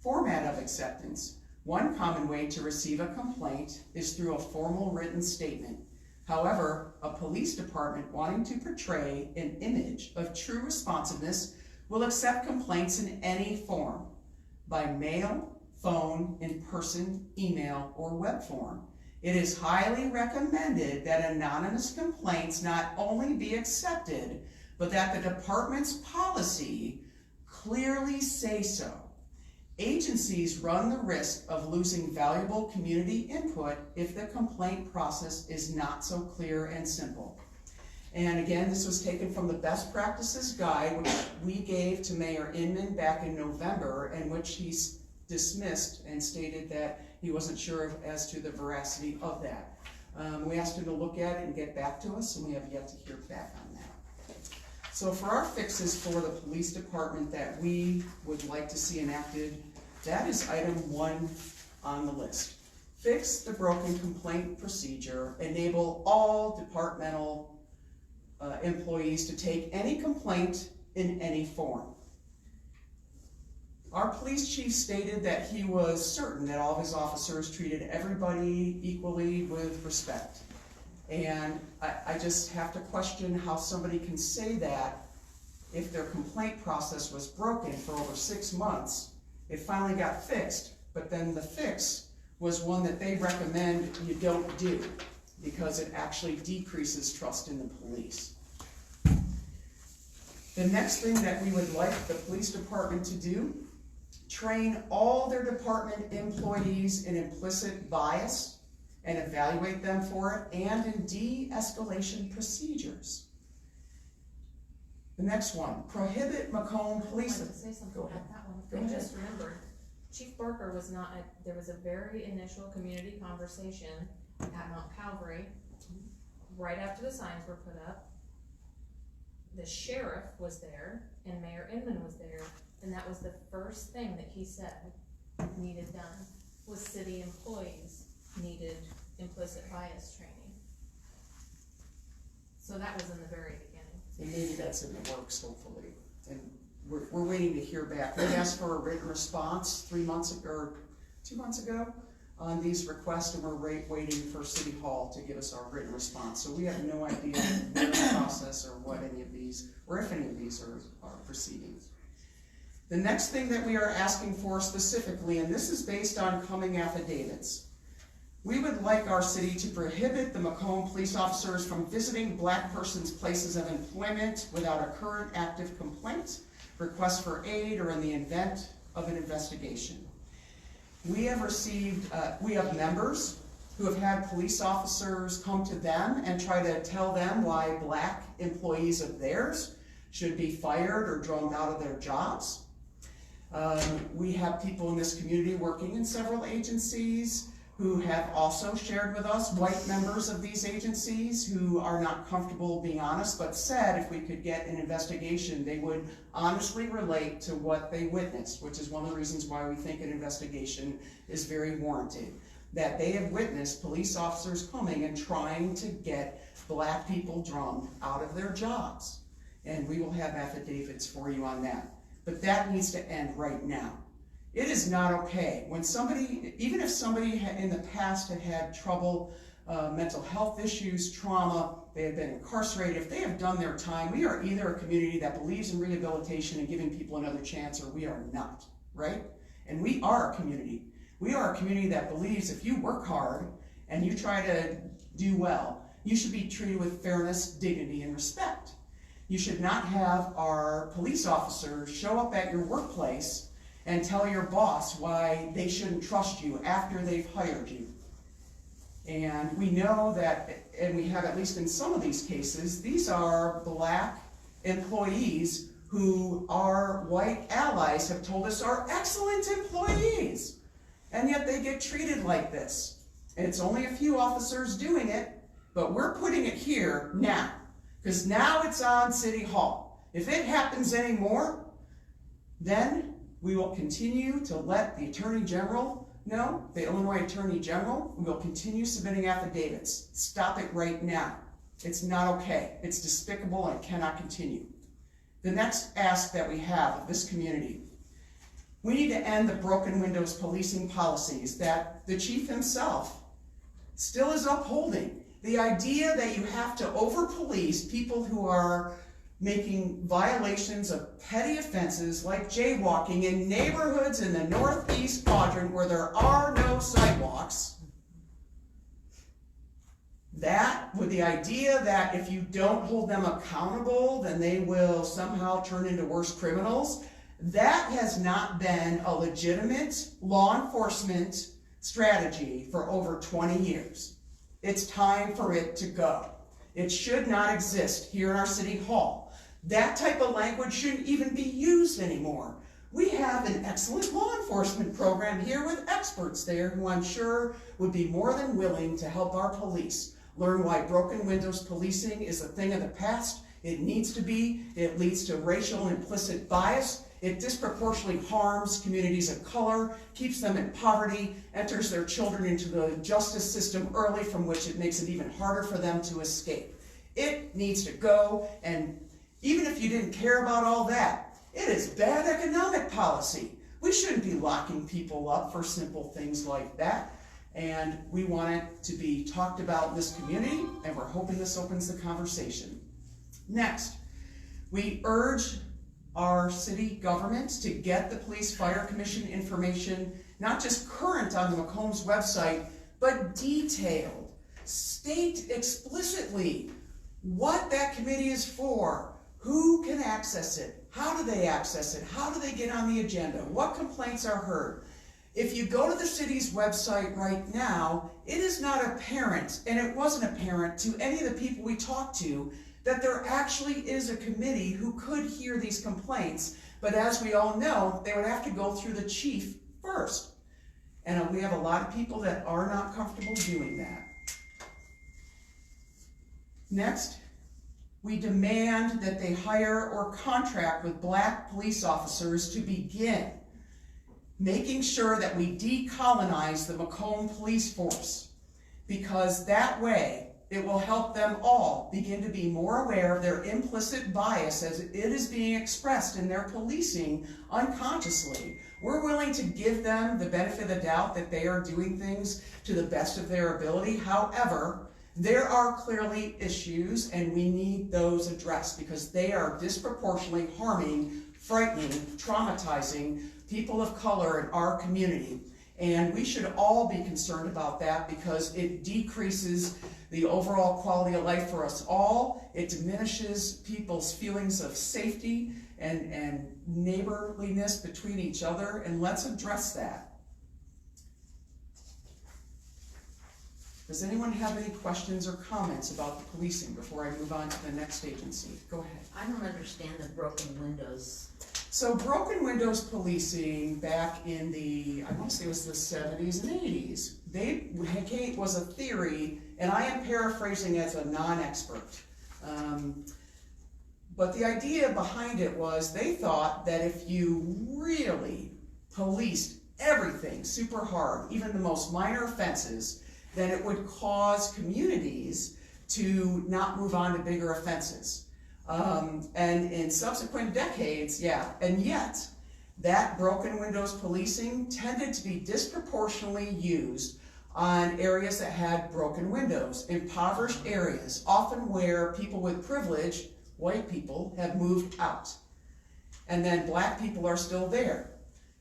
Format of acceptance. One common way to receive a complaint is through a formal written statement. However, a police department wanting to portray an image of true responsiveness will accept complaints in any form, by mail, phone, in person, email, or web form. It is highly recommended that anonymous complaints not only be accepted, but that the department's policy clearly say so. Agencies run the risk of losing valuable community input if the complaint process is not so clear and simple. And again, this was taken from the Best Practices Guide, which we gave to Mayor Inman back in November, and which he dismissed and stated that he wasn't sure as to the veracity of that. We asked him to look at it and get back to us, and we have yet to hear back on that. So for our fixes for the police department that we would like to see enacted, that is item 1 on the list. Fix the broken complaint procedure, enable all departmental employees to take any complaint in any form. Our police chief stated that he was certain that all of his officers treated everybody equally with respect. And I just have to question how somebody can say that if their complaint process was broken for over 6 months. It finally got fixed, but then the fix was one that they recommend you don't do because it actually decreases trust in the police. The next thing that we would like the police department to do, train all their department employees in implicit bias and evaluate them for it, and in de-escalation procedures. The next one, prohibit Macomb Police. I'd like to say something Go about ahead. that one. Go I ahead. just remembered, Chief Barker was not, there was a very initial community conversation at Mount Calvary, right after the signs were put up. The sheriff was there, and Mayor Inman was there, and that was the first thing that he said needed done, was city employees needed implicit bias training. So that was in the very beginning. And maybe that's in the works, hopefully. And we're waiting to hear back. We asked for a written response 3 months ago, or 2 months ago, on these requests, and we're waiting for City Hall to give us our written response. So we have no idea what the process or what any of these, or if any of these are proceeding. The next thing that we are asking for specifically, and this is based on coming affidavits, we would like our city to prohibit the Macomb police officers from visiting black persons' places of employment without a current active complaint, request for aid, or in the event of an investigation. We have received, we have members who have had police officers come to them and try to tell them why black employees of theirs should be fired or drummed out of their jobs. We have people in this community working in several agencies who have also shared with us, white members of these agencies who are not comfortable being honest, but said if we could get an investigation, they would honestly relate to what they witnessed, which is one of the reasons why we think an investigation is very warranted. That they have witnessed police officers coming and trying to get black people drummed out of their jobs. And we will have affidavits for you on that. But that needs to end right now. It is not okay when somebody, even if somebody in the past had had trouble, mental health issues, trauma, they have been incarcerated, if they have done their time, we are either a community that believes in rehabilitation and giving people another chance, or we are not, right? And we are a community. We are a community that believes if you work hard and you try to do well, you should be treated with fairness, dignity, and respect. You should not have our police officers show up at your workplace and tell your boss why they shouldn't trust you after they've hired you. And we know that, and we have at least in some of these cases, these are black employees who our white allies have told us are excellent employees. And yet they get treated like this. And it's only a few officers doing it, but we're putting it here now. Because now it's on City Hall. If it happens anymore, then we will continue to let the Attorney General know, the Illinois Attorney General, we will continue submitting affidavits. Stop it right now. It's not okay. It's despicable and it cannot continue. The next ask that we have of this community, we need to end the broken windows policing policies that the chief himself still is upholding. the idea that you have to over-police people who are making violations of petty offenses like jaywalking in neighborhoods in the northeast quadrant where there are no sidewalks, that, with the idea that if you don't hold them accountable, then they will somehow turn into worse criminals, that has not been a legitimate law enforcement strategy for over 20 years. It's time for it to go. It should not exist here in our city hall. That type of language shouldn't even be used anymore. We have an excellent law enforcement program here with experts there who I'm sure would be more than willing to help our police learn why broken windows policing is a thing of the past. It needs to be. It leads to racial implicit bias. It disproportionately harms communities of color, keeps them in poverty, enters their children into the justice system early, from which it makes it even harder for them to escape. It needs to go, and even if you didn't care about all that, it is bad economic policy. We shouldn't be locking people up for simple things like that. And we want it to be talked about in this community, and we're hoping this opens the conversation. Next, we urge our city government to get the Police Fire Commission information, not just current on the McCombs website, but detailed. State explicitly what that committee is for, who can access it, how do they access it, how do they get on the agenda, what complaints are heard. If you go to the city's website right now, it is not apparent, and it wasn't apparent to any of the people we talked to, that there actually is a committee who could hear these complaints. But as we all know, they would have to go through the chief first. And we have a lot of people that are not comfortable doing that. Next, we demand that they hire or contract with black police officers to begin making sure that we decolonize the Macomb police force, because that way it will help them all begin to be more aware of their implicit bias as it is being expressed in their policing unconsciously. We're willing to give them the benefit of the doubt that they are doing things to the best of their ability. However, there are clearly issues, and we need those addressed because they are disproportionately harming, frightening, traumatizing people of color in our community. And we should all be concerned about that because it decreases the overall quality of life for us all. It diminishes people's feelings of safety and neighborliness between each other, and let's address that. Does anyone have any questions or comments about the policing before I move on to the next agency? Go ahead. I don't understand the broken windows. So broken windows policing back in the, I want to say it was the 70s and 80s, was a theory, and I am paraphrasing as a non-expert. But the idea behind it was they thought that if you really policed everything super hard, even the most minor offenses, then it would cause communities to not move on to bigger offenses. And in subsequent decades, and yet that broken windows policing tended to be disproportionately used on areas that had broken windows, impoverished areas, often where people with privilege, white people, have moved out. And then black people are still there.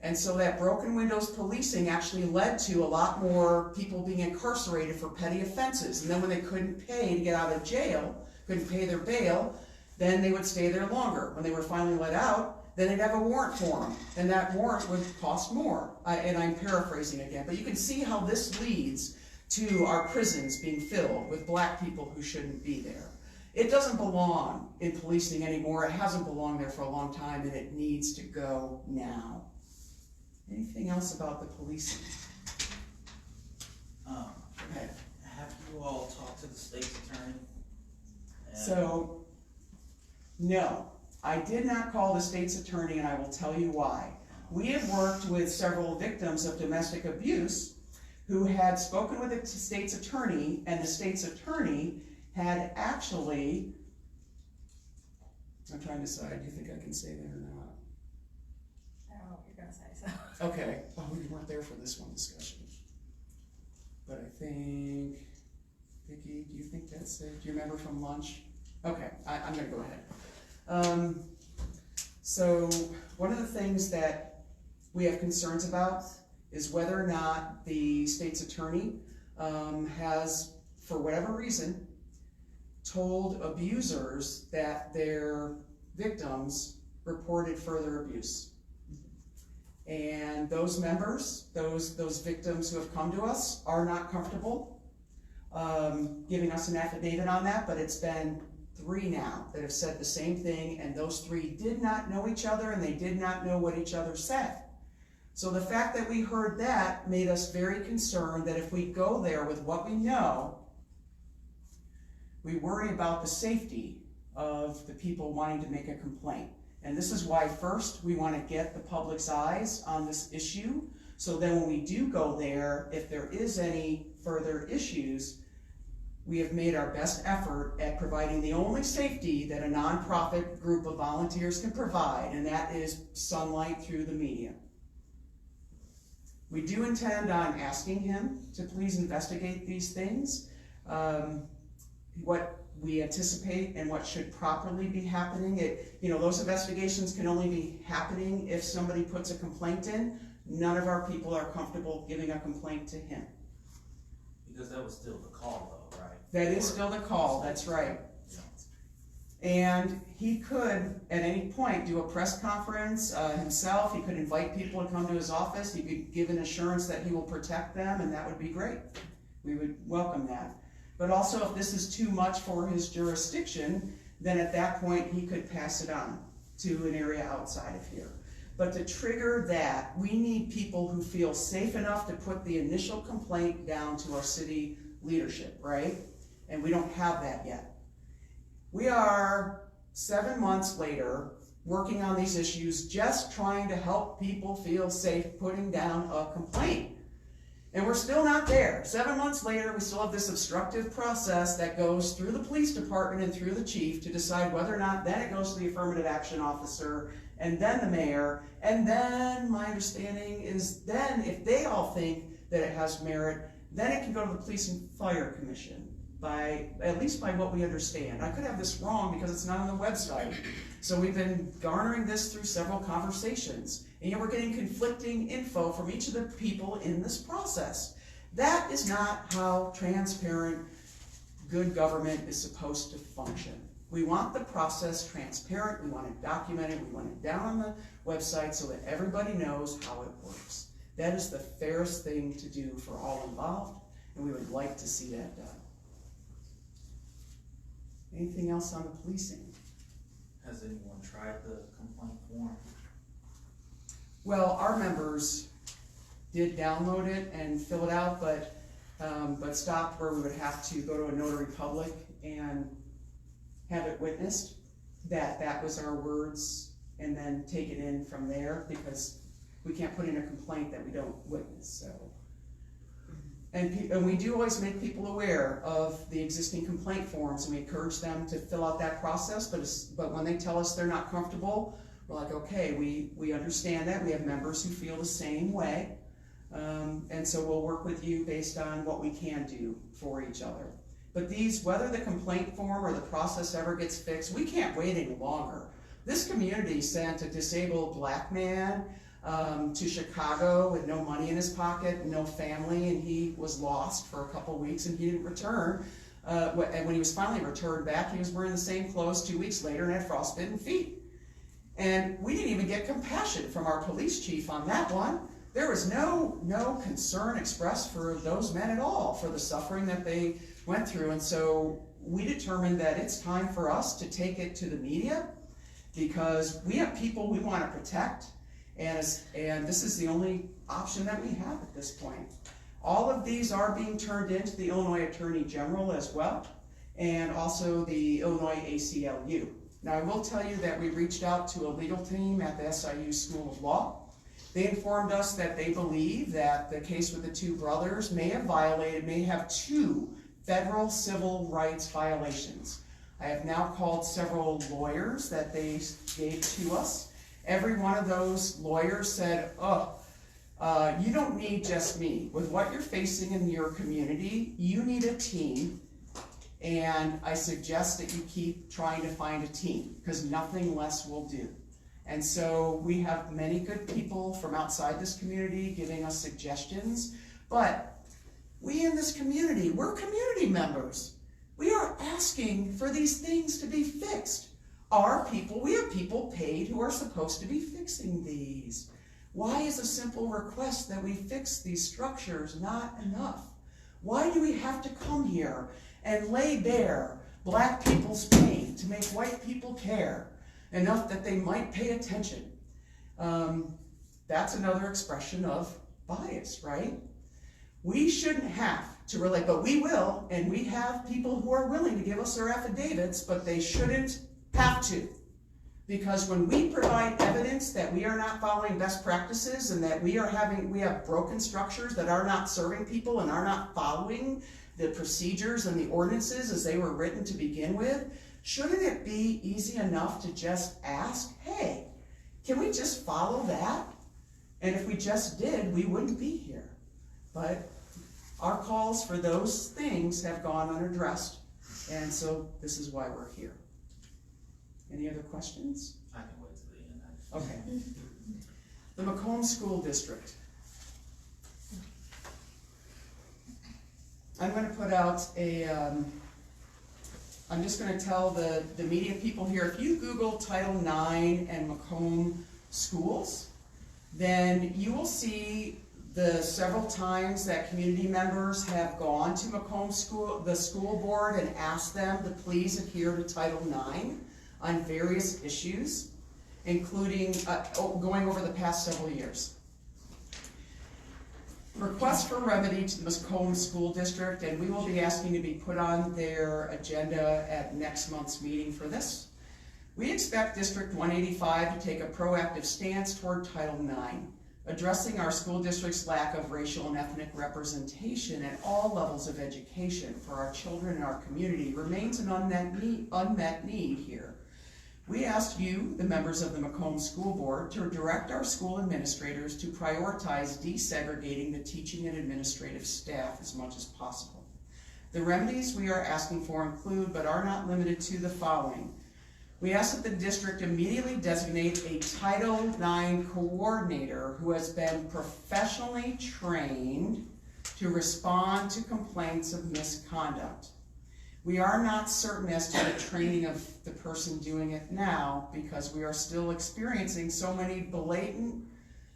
And so that broken windows policing actually led to a lot more people being incarcerated for petty offenses. And then when they couldn't pay to get out of jail, couldn't pay their bail, then they would stay there longer. When they were finally let out, then they'd have a warrant for them, and that warrant would cost more. And I'm paraphrasing again, but you can see how this leads to our prisons being filled with black people who shouldn't be there. It doesn't belong in policing anymore. It hasn't belonged there for a long time, and it needs to go now. Anything else about the policing? Okay. Have you all talked to the state's attorney? So, no, I did not call the state's attorney, and I will tell you why. We have worked with several victims of domestic abuse who had spoken with the state's attorney, and the state's attorney had actually, I'm trying to decide, do you think I can say that or not? I don't know what you're gonna say, so. Okay, well, we weren't there for this one discussion. But I think, Vicki, do you think that's it? Do you remember from lunch? Okay, I'm gonna go ahead. So one of the things that we have concerns about is whether or not the state's attorney has, for whatever reason, told abusers that their victims reported further abuse. And those members, those victims who have come to us are not comfortable giving us an affidavit on that, but it's been 3 now that have said the same thing, and those 3 did not know each other and they did not know what each other said. So the fact that we heard that made us very concerned that if we go there with what we know, we worry about the safety of the people wanting to make a complaint. And this is why first we want to get the public's eyes on this issue, so then when we do go there, if there is any further issues, we have made our best effort at providing the only safety that a nonprofit group of volunteers can provide, and that is sunlight through the media. We do intend on asking him to please investigate these things. What we anticipate and what should properly be happening, those investigations can only be happening if somebody puts a complaint in. None of our people are comfortable giving a complaint to him. Because that was still the call though, right? That is still the call, that's right. Yeah. And he could, at any point, do a press conference himself. He could invite people to come to his office. He could give an assurance that he will protect them, and that would be great. We would welcome that. But also, if this is too much for his jurisdiction, then at that point, he could pass it on to an area outside of here. But to trigger that, we need people who feel safe enough to put the initial complaint down to our city leadership, right? And we don't have that yet. We are 7 months later working on these issues, just trying to help people feel safe putting down a complaint. And we're still not there. 7 months later, we still have this obstructive process that goes through the police department and through the chief to decide whether or not, then it goes to the affirmative action officer, and then the mayor, and then my understanding is then if they all think that it has merit, then it can go to the police and fire commission, at least by what we understand. I could have this wrong because it's not on the website. So we've been garnering this through several conversations, and yet we're getting conflicting info from each of the people in this process. That is not how transparent, good government is supposed to function. We want the process transparent, we want it documented, we want it down on the website so that everybody knows how it works. That is the fairest thing to do for all involved, and we would like to see that done. Anything else on the policing? Has anyone tried the complaint form? Well, our members did download it and fill it out, but stopped where we would have to go to a notary public and have it witnessed that was our words, and then take it in from there, because we can't put in a complaint that we don't witness. So, and we do always make people aware of the existing complaint forms, and we encourage them to fill out that process. But when they tell us they're not comfortable, we're like, okay, we understand that. We have members who feel the same way, and so we'll work with you based on what we can do for each other. But whether the complaint form or the process ever gets fixed, we can't wait any longer. This community sent a disabled black man to Chicago with no money in his pocket, no family, and he was lost for a couple weeks and he didn't return. And when he was finally returned back, he was wearing the same clothes 2 weeks later and had frostbitten feet. And we didn't even get compassion from our police chief on that one. There was no concern expressed for those men at all, for the suffering that they went through. And so we determined that it's time for us to take it to the media, because we have people we want to protect, and this is the only option that we have at this point. All of these are being turned into the Illinois Attorney General as well, and also the Illinois ACLU. Now, I will tell you that we reached out to a legal team at the SIU School of Law. They informed us that they believe that the case with the 2 brothers may have 2 federal civil rights violations. I have now called several lawyers that they gave to us. Every one of those lawyers said, you don't need just me. With what you're facing in your community, you need a team And I suggest that you keep trying to find a team, because nothing less will do. And so we have many good people from outside this community giving us suggestions, but we in this community, we're community members. We are asking for these things to be fixed. We have people paid who are supposed to be fixing these. Why is a simple request that we fix these structures not enough? Why do we have to come here and lay bare black people's pain to make white people care enough that they might pay attention? That's another expression of bias, right? We shouldn't have to relate, but we will, and we have people who are willing to give us their affidavits, but they shouldn't have to. Because when we provide evidence that we are not following best practices and that we have broken structures that are not serving people and are not following the procedures and the ordinances as they were written to begin with, shouldn't it be easy enough to just ask, hey, can we just follow that? And if we just did, we wouldn't be here. But our calls for those things have gone unaddressed, and so this is why we're here. Any other questions? I can wait till the end. Okay. The Macomb School District. I'm going to put out I'm just going to tell the media people here, if you Google Title IX and Macomb schools, then you will see the several times that community members have gone to Macomb the school board and asked them to please adhere to Title IX on various issues, including going over the past several years. Request for remedy to the Macomb School District, and we will be asking to be put on their agenda at next month's meeting for this. We expect District 185 to take a proactive stance toward Title IX, addressing our school district's lack of racial and ethnic representation at all levels of education for our children and our community remains an unmet need here. We asked you, the members of the Macomb School Board, to direct our school administrators to prioritize desegregating the teaching and administrative staff as much as possible. The remedies we are asking for include, but are not limited to, the following. We ask that the district immediately designate a Title IX coordinator who has been professionally trained to respond to complaints of misconduct. We are not certain as to the training of the person doing it now because we are still experiencing so many blatant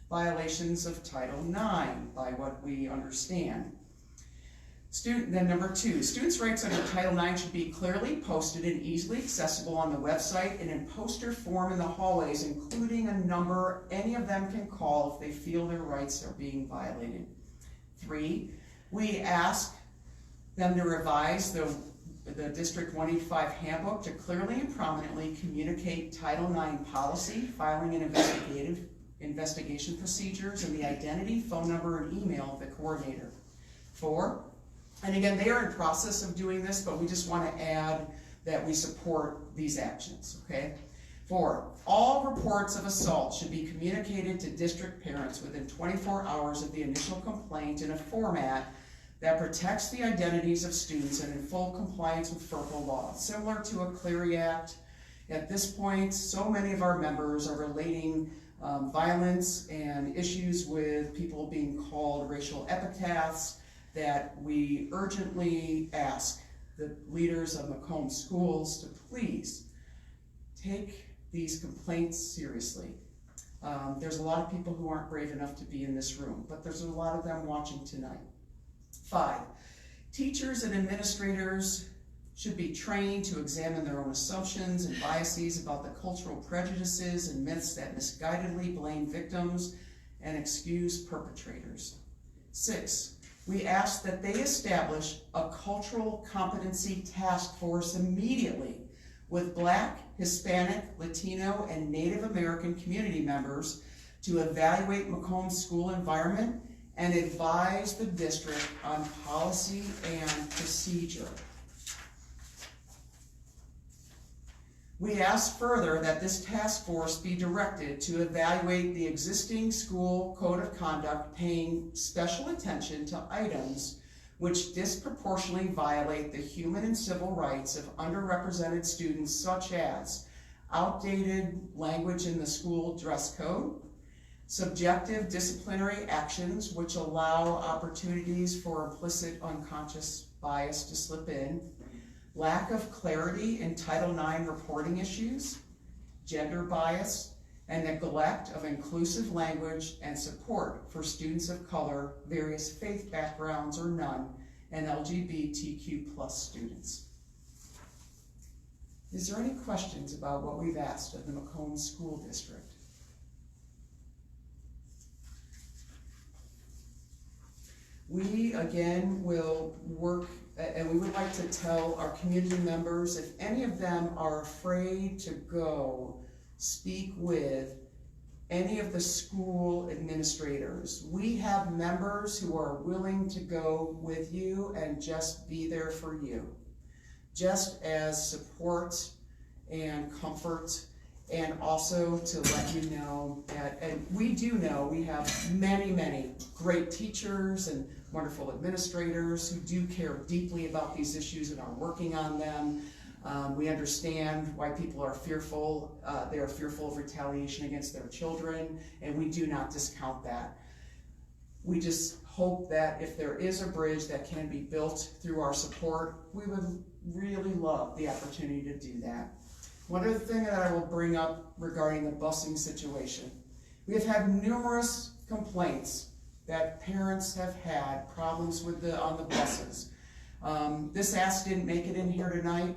violations of Title IX by what we understand. Then number 2, students' rights under Title IX should be clearly posted and easily accessible on the website and in poster form in the hallways, including a number any of them can call if they feel their rights are being violated. 3, we ask them to revise the District 185 handbook to clearly and prominently communicate Title IX policy, filing and investigation procedures, and the identity, phone number, and email of the coordinator. 4, and again, they are in process of doing this, but we just want to add that we support these actions, okay? 4, all reports of assault should be communicated to district parents within 24 hours of the initial complaint in a format that protects the identities of students and in full compliance with FERPA law. Similar to a Clery Act, at this point, so many of our members are relating violence and issues with people being called racial epithets that we urgently ask the leaders of Macomb schools to please take these complaints seriously. There's a lot of people who aren't brave enough to be in this room, but there's a lot of them watching tonight. 5, teachers and administrators should be trained to examine their own assumptions and biases about the cultural prejudices and myths that misguidedly blame victims and excuse perpetrators. 6, we ask that they establish a cultural competency task force immediately with Black, Hispanic, Latino, and Native American community members to evaluate Macomb's school environment and advise the district on policy and procedure. We ask further that this task force be directed to evaluate the existing school code of conduct, paying special attention to items which disproportionately violate the human and civil rights of underrepresented students, such as outdated language in the school dress code, subjective disciplinary actions which allow opportunities for implicit unconscious bias to slip in, lack of clarity in Title IX reporting issues, gender bias, and neglect of inclusive language and support for students of color, various faith backgrounds or none, and LGBTQ+ students. Is there any questions about what we've asked of the Macomb School District? We, again, will work, and we would like to tell our community members, if any of them are afraid to go speak with any of the school administrators, we have members who are willing to go with you and just be there for you, just as support and comfort, and also to let you know that, and we do know we have many, many great teachers and wonderful administrators who do care deeply about these issues and are working on them. We understand why people are fearful. They are fearful of retaliation against their children, and we do not discount that. We just hope that if there is a bridge that can be built through our support, we would really love the opportunity to do that. One other thing that I will bring up regarding the busing situation. We have had numerous complaints that parents have had problems with on the buses. This ask didn't make it in here tonight,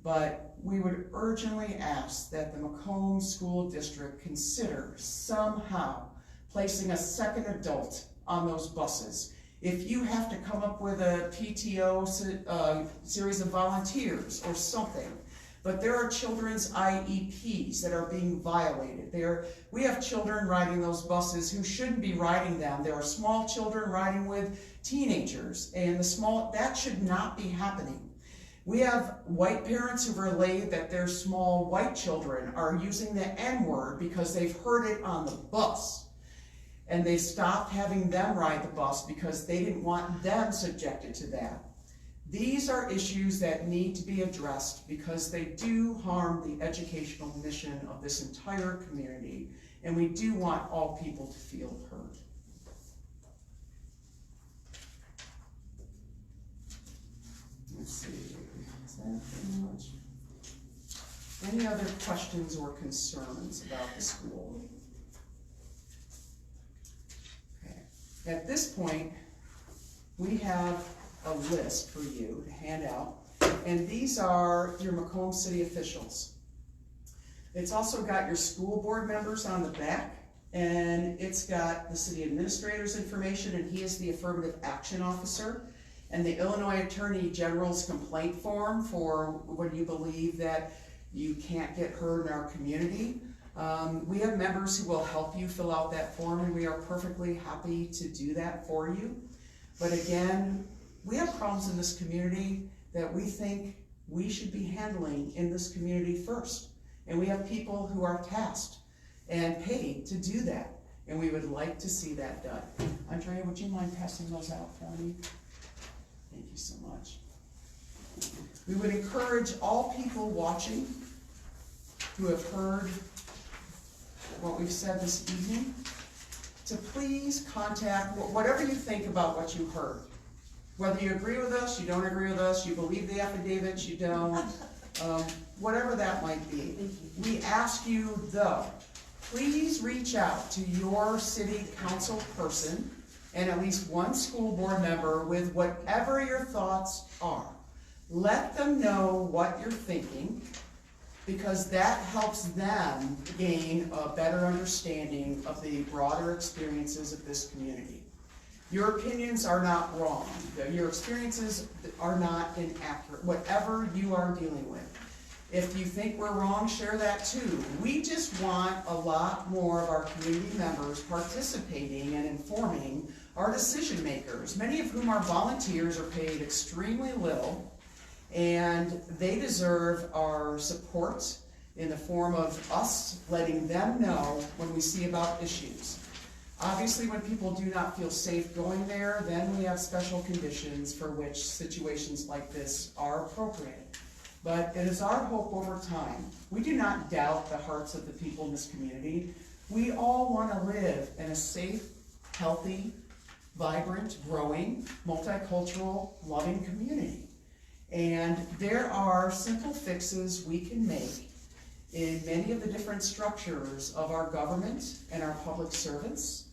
but we would urgently ask that the Macomb School District consider somehow placing a second adult on those buses. If you have to come up with a PTO series of volunteers or something, but there are children's IEPs that are being violated. We have children riding those buses who shouldn't be riding them. There are small children riding with teenagers, and that should not be happening. We have white parents who relayed that their small white children are using the N-word because they've heard it on the bus. And they stopped having them ride the bus because they didn't want them subjected to that. These are issues that need to be addressed because they do harm the educational mission of this entire community, and we do want all people to feel heard. Let's see, is that pretty much? Any other questions or concerns about the school? Okay. At this point, we have a list for you to hand out, and these are your Macomb City officials. It's also got your school board members on the back, and it's got the city administrator's information, and he is the affirmative action officer, and the Illinois Attorney General's complaint form for when you believe that you can't get heard in our community. We have members who will help you fill out that form, and we are perfectly happy to do that for you. But again, we have problems in this community that we think we should be handling in this community first. And we have people who are tasked and paid to do that. And we would like to see that done. Andrea, would you mind passing those out for me? Thank you so much. We would encourage all people watching who have heard what we've said this evening to please contact, whatever you think about what you heard. Whether you agree with us, you don't agree with us, you believe the affidavits, you don't, whatever that might be. We ask you, though, please reach out to your city council person and at least one school board member with whatever your thoughts are. Let them know what you're thinking, because that helps them gain a better understanding of the broader experiences of this community. Your opinions are not wrong. Your experiences are not inaccurate, whatever you are dealing with. If you think we're wrong, share that too. We just want a lot more of our community members participating and informing our decision makers, many of whom are volunteers, are paid extremely little, and they deserve our support in the form of us letting them know when we see about issues. Obviously, when people do not feel safe going there, then we have special conditions for which situations like this are appropriate. But it is our hope over time, we do not doubt the hearts of the people in this community. We all want to live in a safe, healthy, vibrant, growing, multicultural, loving community. And there are simple fixes we can make in many of the different structures of our government and our public servants,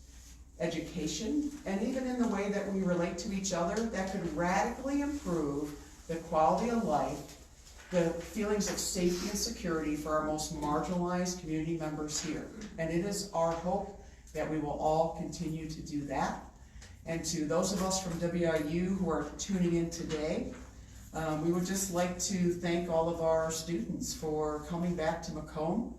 education, and even in the way that we relate to each other that could radically improve the quality of life, the feelings of safety and security for our most marginalized community members here. And it is our hope that we will all continue to do that. And to those of us from WIU who are tuning in today, we would just like to thank all of our students for coming back to Macomb.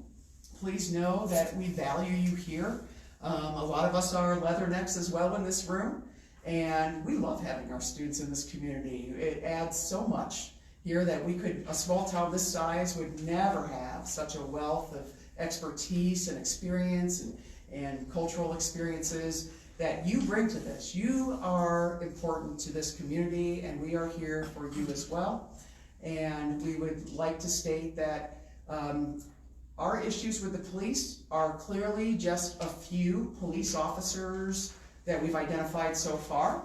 Please know that we value you here. A lot of us are leathernecks as well in this room, and we love having our students in this community. It adds so much here that a small town this size would never have such a wealth of expertise and experience and cultural experiences that you bring to this. You are important to this community, and we are here for you as well. And we would like to state that our issues with the police are clearly just a few police officers that we've identified so far.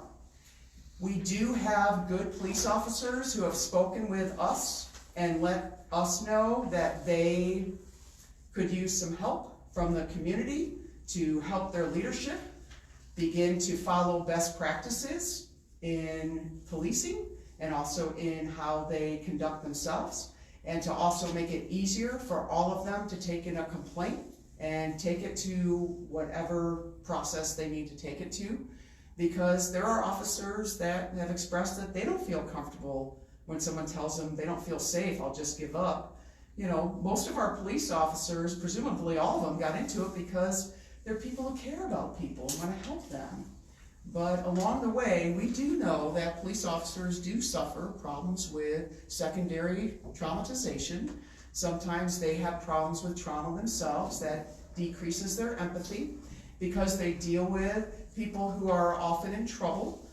We do have good police officers who have spoken with us and let us know that they could use some help from the community to help their leadership begin to follow best practices in policing and also in how they conduct themselves, and to also make it easier for all of them to take in a complaint and take it to whatever process they need to take it to, because there are officers that have expressed that they don't feel comfortable when someone tells them they don't feel safe, I'll just give up. You know, most of our police officers, presumably all of them, got into it because they're people who care about people and want to help them. But along the way, we do know that police officers do suffer problems with secondary traumatization. Sometimes they have problems with trauma themselves that decreases their empathy because they deal with people who are often in trouble,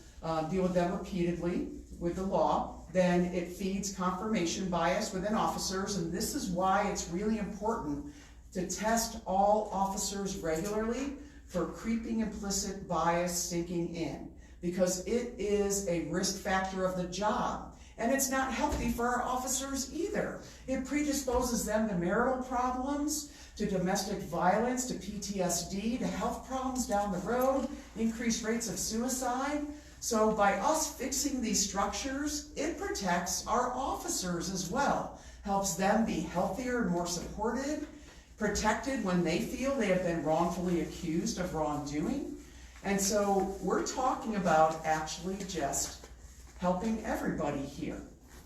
deal with them repeatedly with the law. Then it feeds confirmation bias within officers, and this is why it's really important to test all officers regularly for creeping implicit bias sinking in, because it is a risk factor of the job. And it's not healthy for our officers either. It predisposes them to marital problems, to domestic violence, to PTSD, to health problems down the road, increased rates of suicide. So by us fixing these structures, it protects our officers as well, helps them be healthier and more supported, protected when they feel they have been wrongfully accused of wrongdoing. And so we're talking about actually just helping everybody here.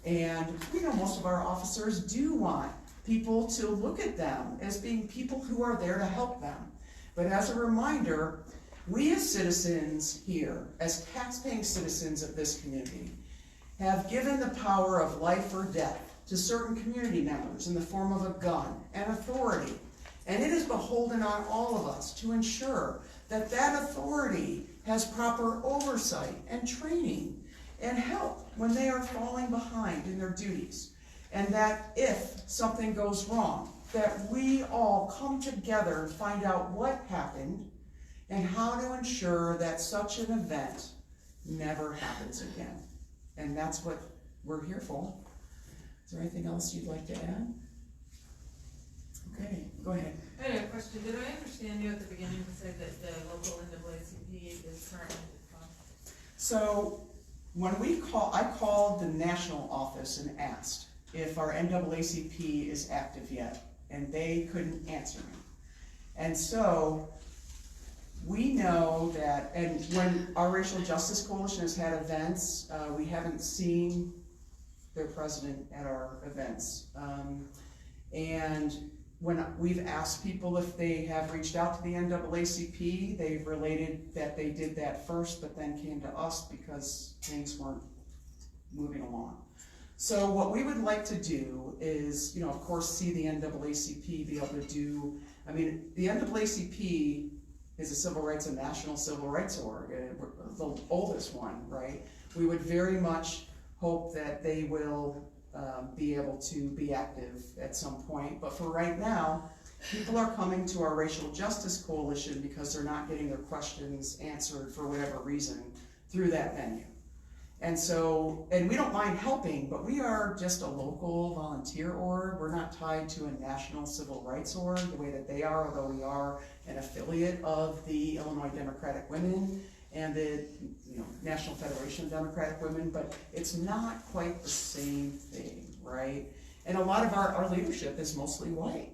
And we know most of our officers do want people to look at them as being people who are there to help them. But as a reminder, we as citizens here, as tax-paying citizens of this community, have given the power of life or death to certain community members in the form of a gun and authority. And it is beholden on all of us to ensure that that authority has proper oversight and training and help when they are falling behind in their duties. And that if something goes wrong, that we all come together and find out what happened and how to ensure that such an event never happens again. And that's what we're here for. Is there anything else you'd like to add? Okay, go ahead. I had a question. Did I understand you at the beginning to say that the local NAACP is currently defunct? So when I called the national office and asked if our NAACP is active yet, and they couldn't answer me. And so we know that, and when our Racial Justice Coalition has had events, we haven't seen their president at our events. And when we've asked people if they have reached out to the NAACP, they've related that they did that first, but then came to us because things weren't moving along. So what we would like to do is, of course, see the NAACP be able to do, the NAACP is a civil rights, a national civil rights org, the oldest one, right? We would very much hope that they will be able to be active at some point, but for right now, people are coming to our Racial Justice Coalition because they're not getting their questions answered for whatever reason through that venue. And so, and we don't mind helping, but we are just a local volunteer org. We're not tied to a national civil rights org the way that they are, although we are an affiliate of the Illinois Democratic Women and the National Federation of Democratic Women, but it's not quite the same thing, right? And a lot of our leadership is mostly white.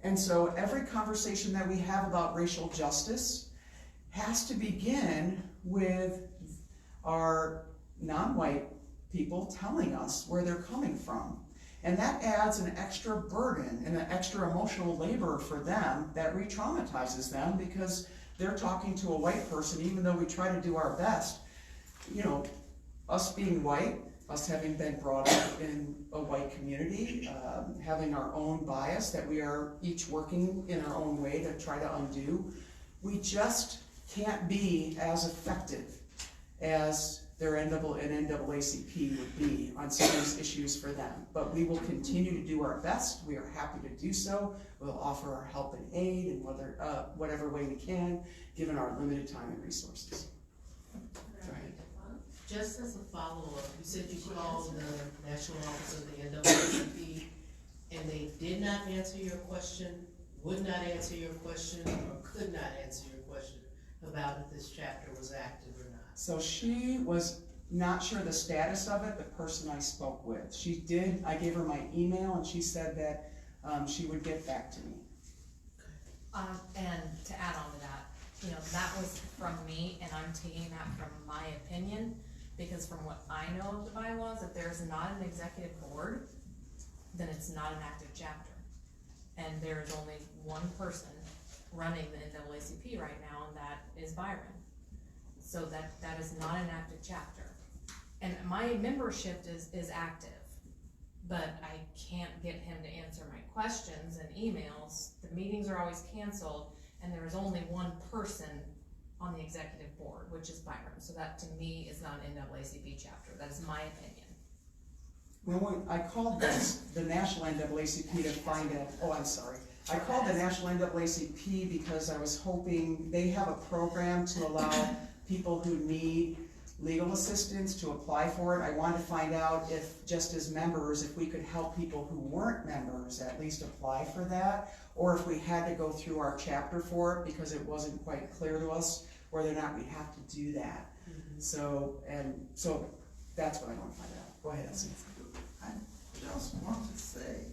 And so every conversation that we have about racial justice has to begin with our non-white people telling us where they're coming from. And that adds an extra burden and an extra emotional labor for them that re-traumatizes them because they're talking to a white person, even though we try to do our best. Us being white, us having been brought up in a white community, having our own bias that we are each working in our own way to try to undo, we just can't be as effective as their NAACP would be on some of these issues for them. But we will continue to do our best. We are happy to do so. We'll offer our help and aid in whatever way we can, given our limited time and resources. Go ahead. Just as a follow-up, you said you called the National Office of the NAACP and they did not answer your question, would not answer your question, or could not answer your question about if this chapter was active or not. So she was not sure the status of it, the person I spoke with. She did, I gave her my email and she said that she would get back to me. And to add on to that, that was from me, and I'm taking that from my opinion, because from what I know of the bylaws, if there's not an executive board, then it's not an active chapter. And there is only one person running the NAACP right now, and that is Byron. So that is not an active chapter. And my membership is active, but I can't get him to answer my questions and emails. The meetings are always canceled, and there is only one person on the executive board, which is Byron. So that to me is not an NAACP chapter. That is my opinion. Well, I called the National NAACP to find out, I called the National NAACP because I was hoping they have a program to allow people who need legal assistance to apply for it. I wanted to find out if, just as members, if we could help people who weren't members at least apply for that, or if we had to go through our chapter for it because it wasn't quite clear to us whether or not we have to do that. Mm-hmm. So that's what I want to find out. Go ahead, Elsie. I just want to say,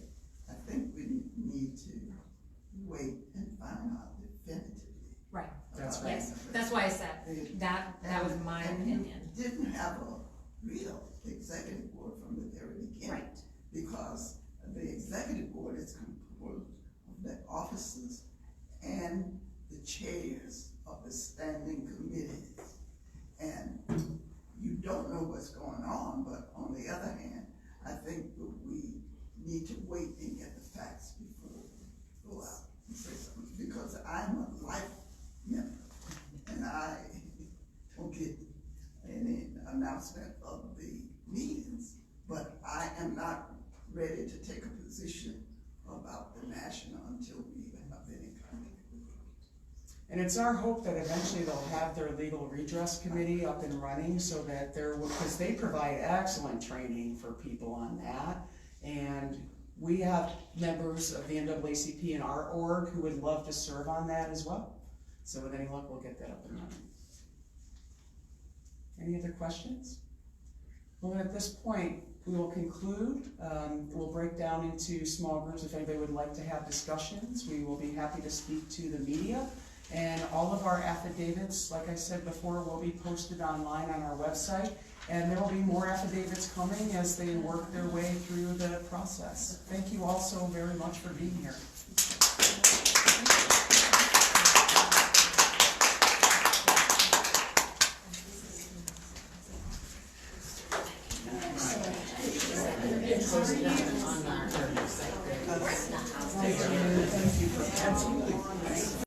I think we need to wait and find out definitively. Right. That's right. Yes, that's why I said that was my opinion. You didn't have a real executive board from the very beginning. Right. Because the executive board is composed of the officers and the chairs of the standing committees. And you don't know what's going on, but on the other hand, I think that we need to wait and get the facts before we go out and say something. Because I'm a life member, and I don't get any announcement of the meetings, but I am not ready to take a position about the national until we have any contact with them. And it's our hope that eventually they'll have their legal redress committee up and running so that because they provide excellent training for people on that. And we have members of the NAACP in our org who would love to serve on that as well. So with any luck, we'll get that up and running. Any other questions? Well, at this point, we will conclude. We'll break down into small groups if anybody would like to have discussions. We will be happy to speak to the media. And all of our affidavits, like I said before, will be posted online on our website. And there will be more affidavits coming as they work their way through the process. Thank you all so very much for being here.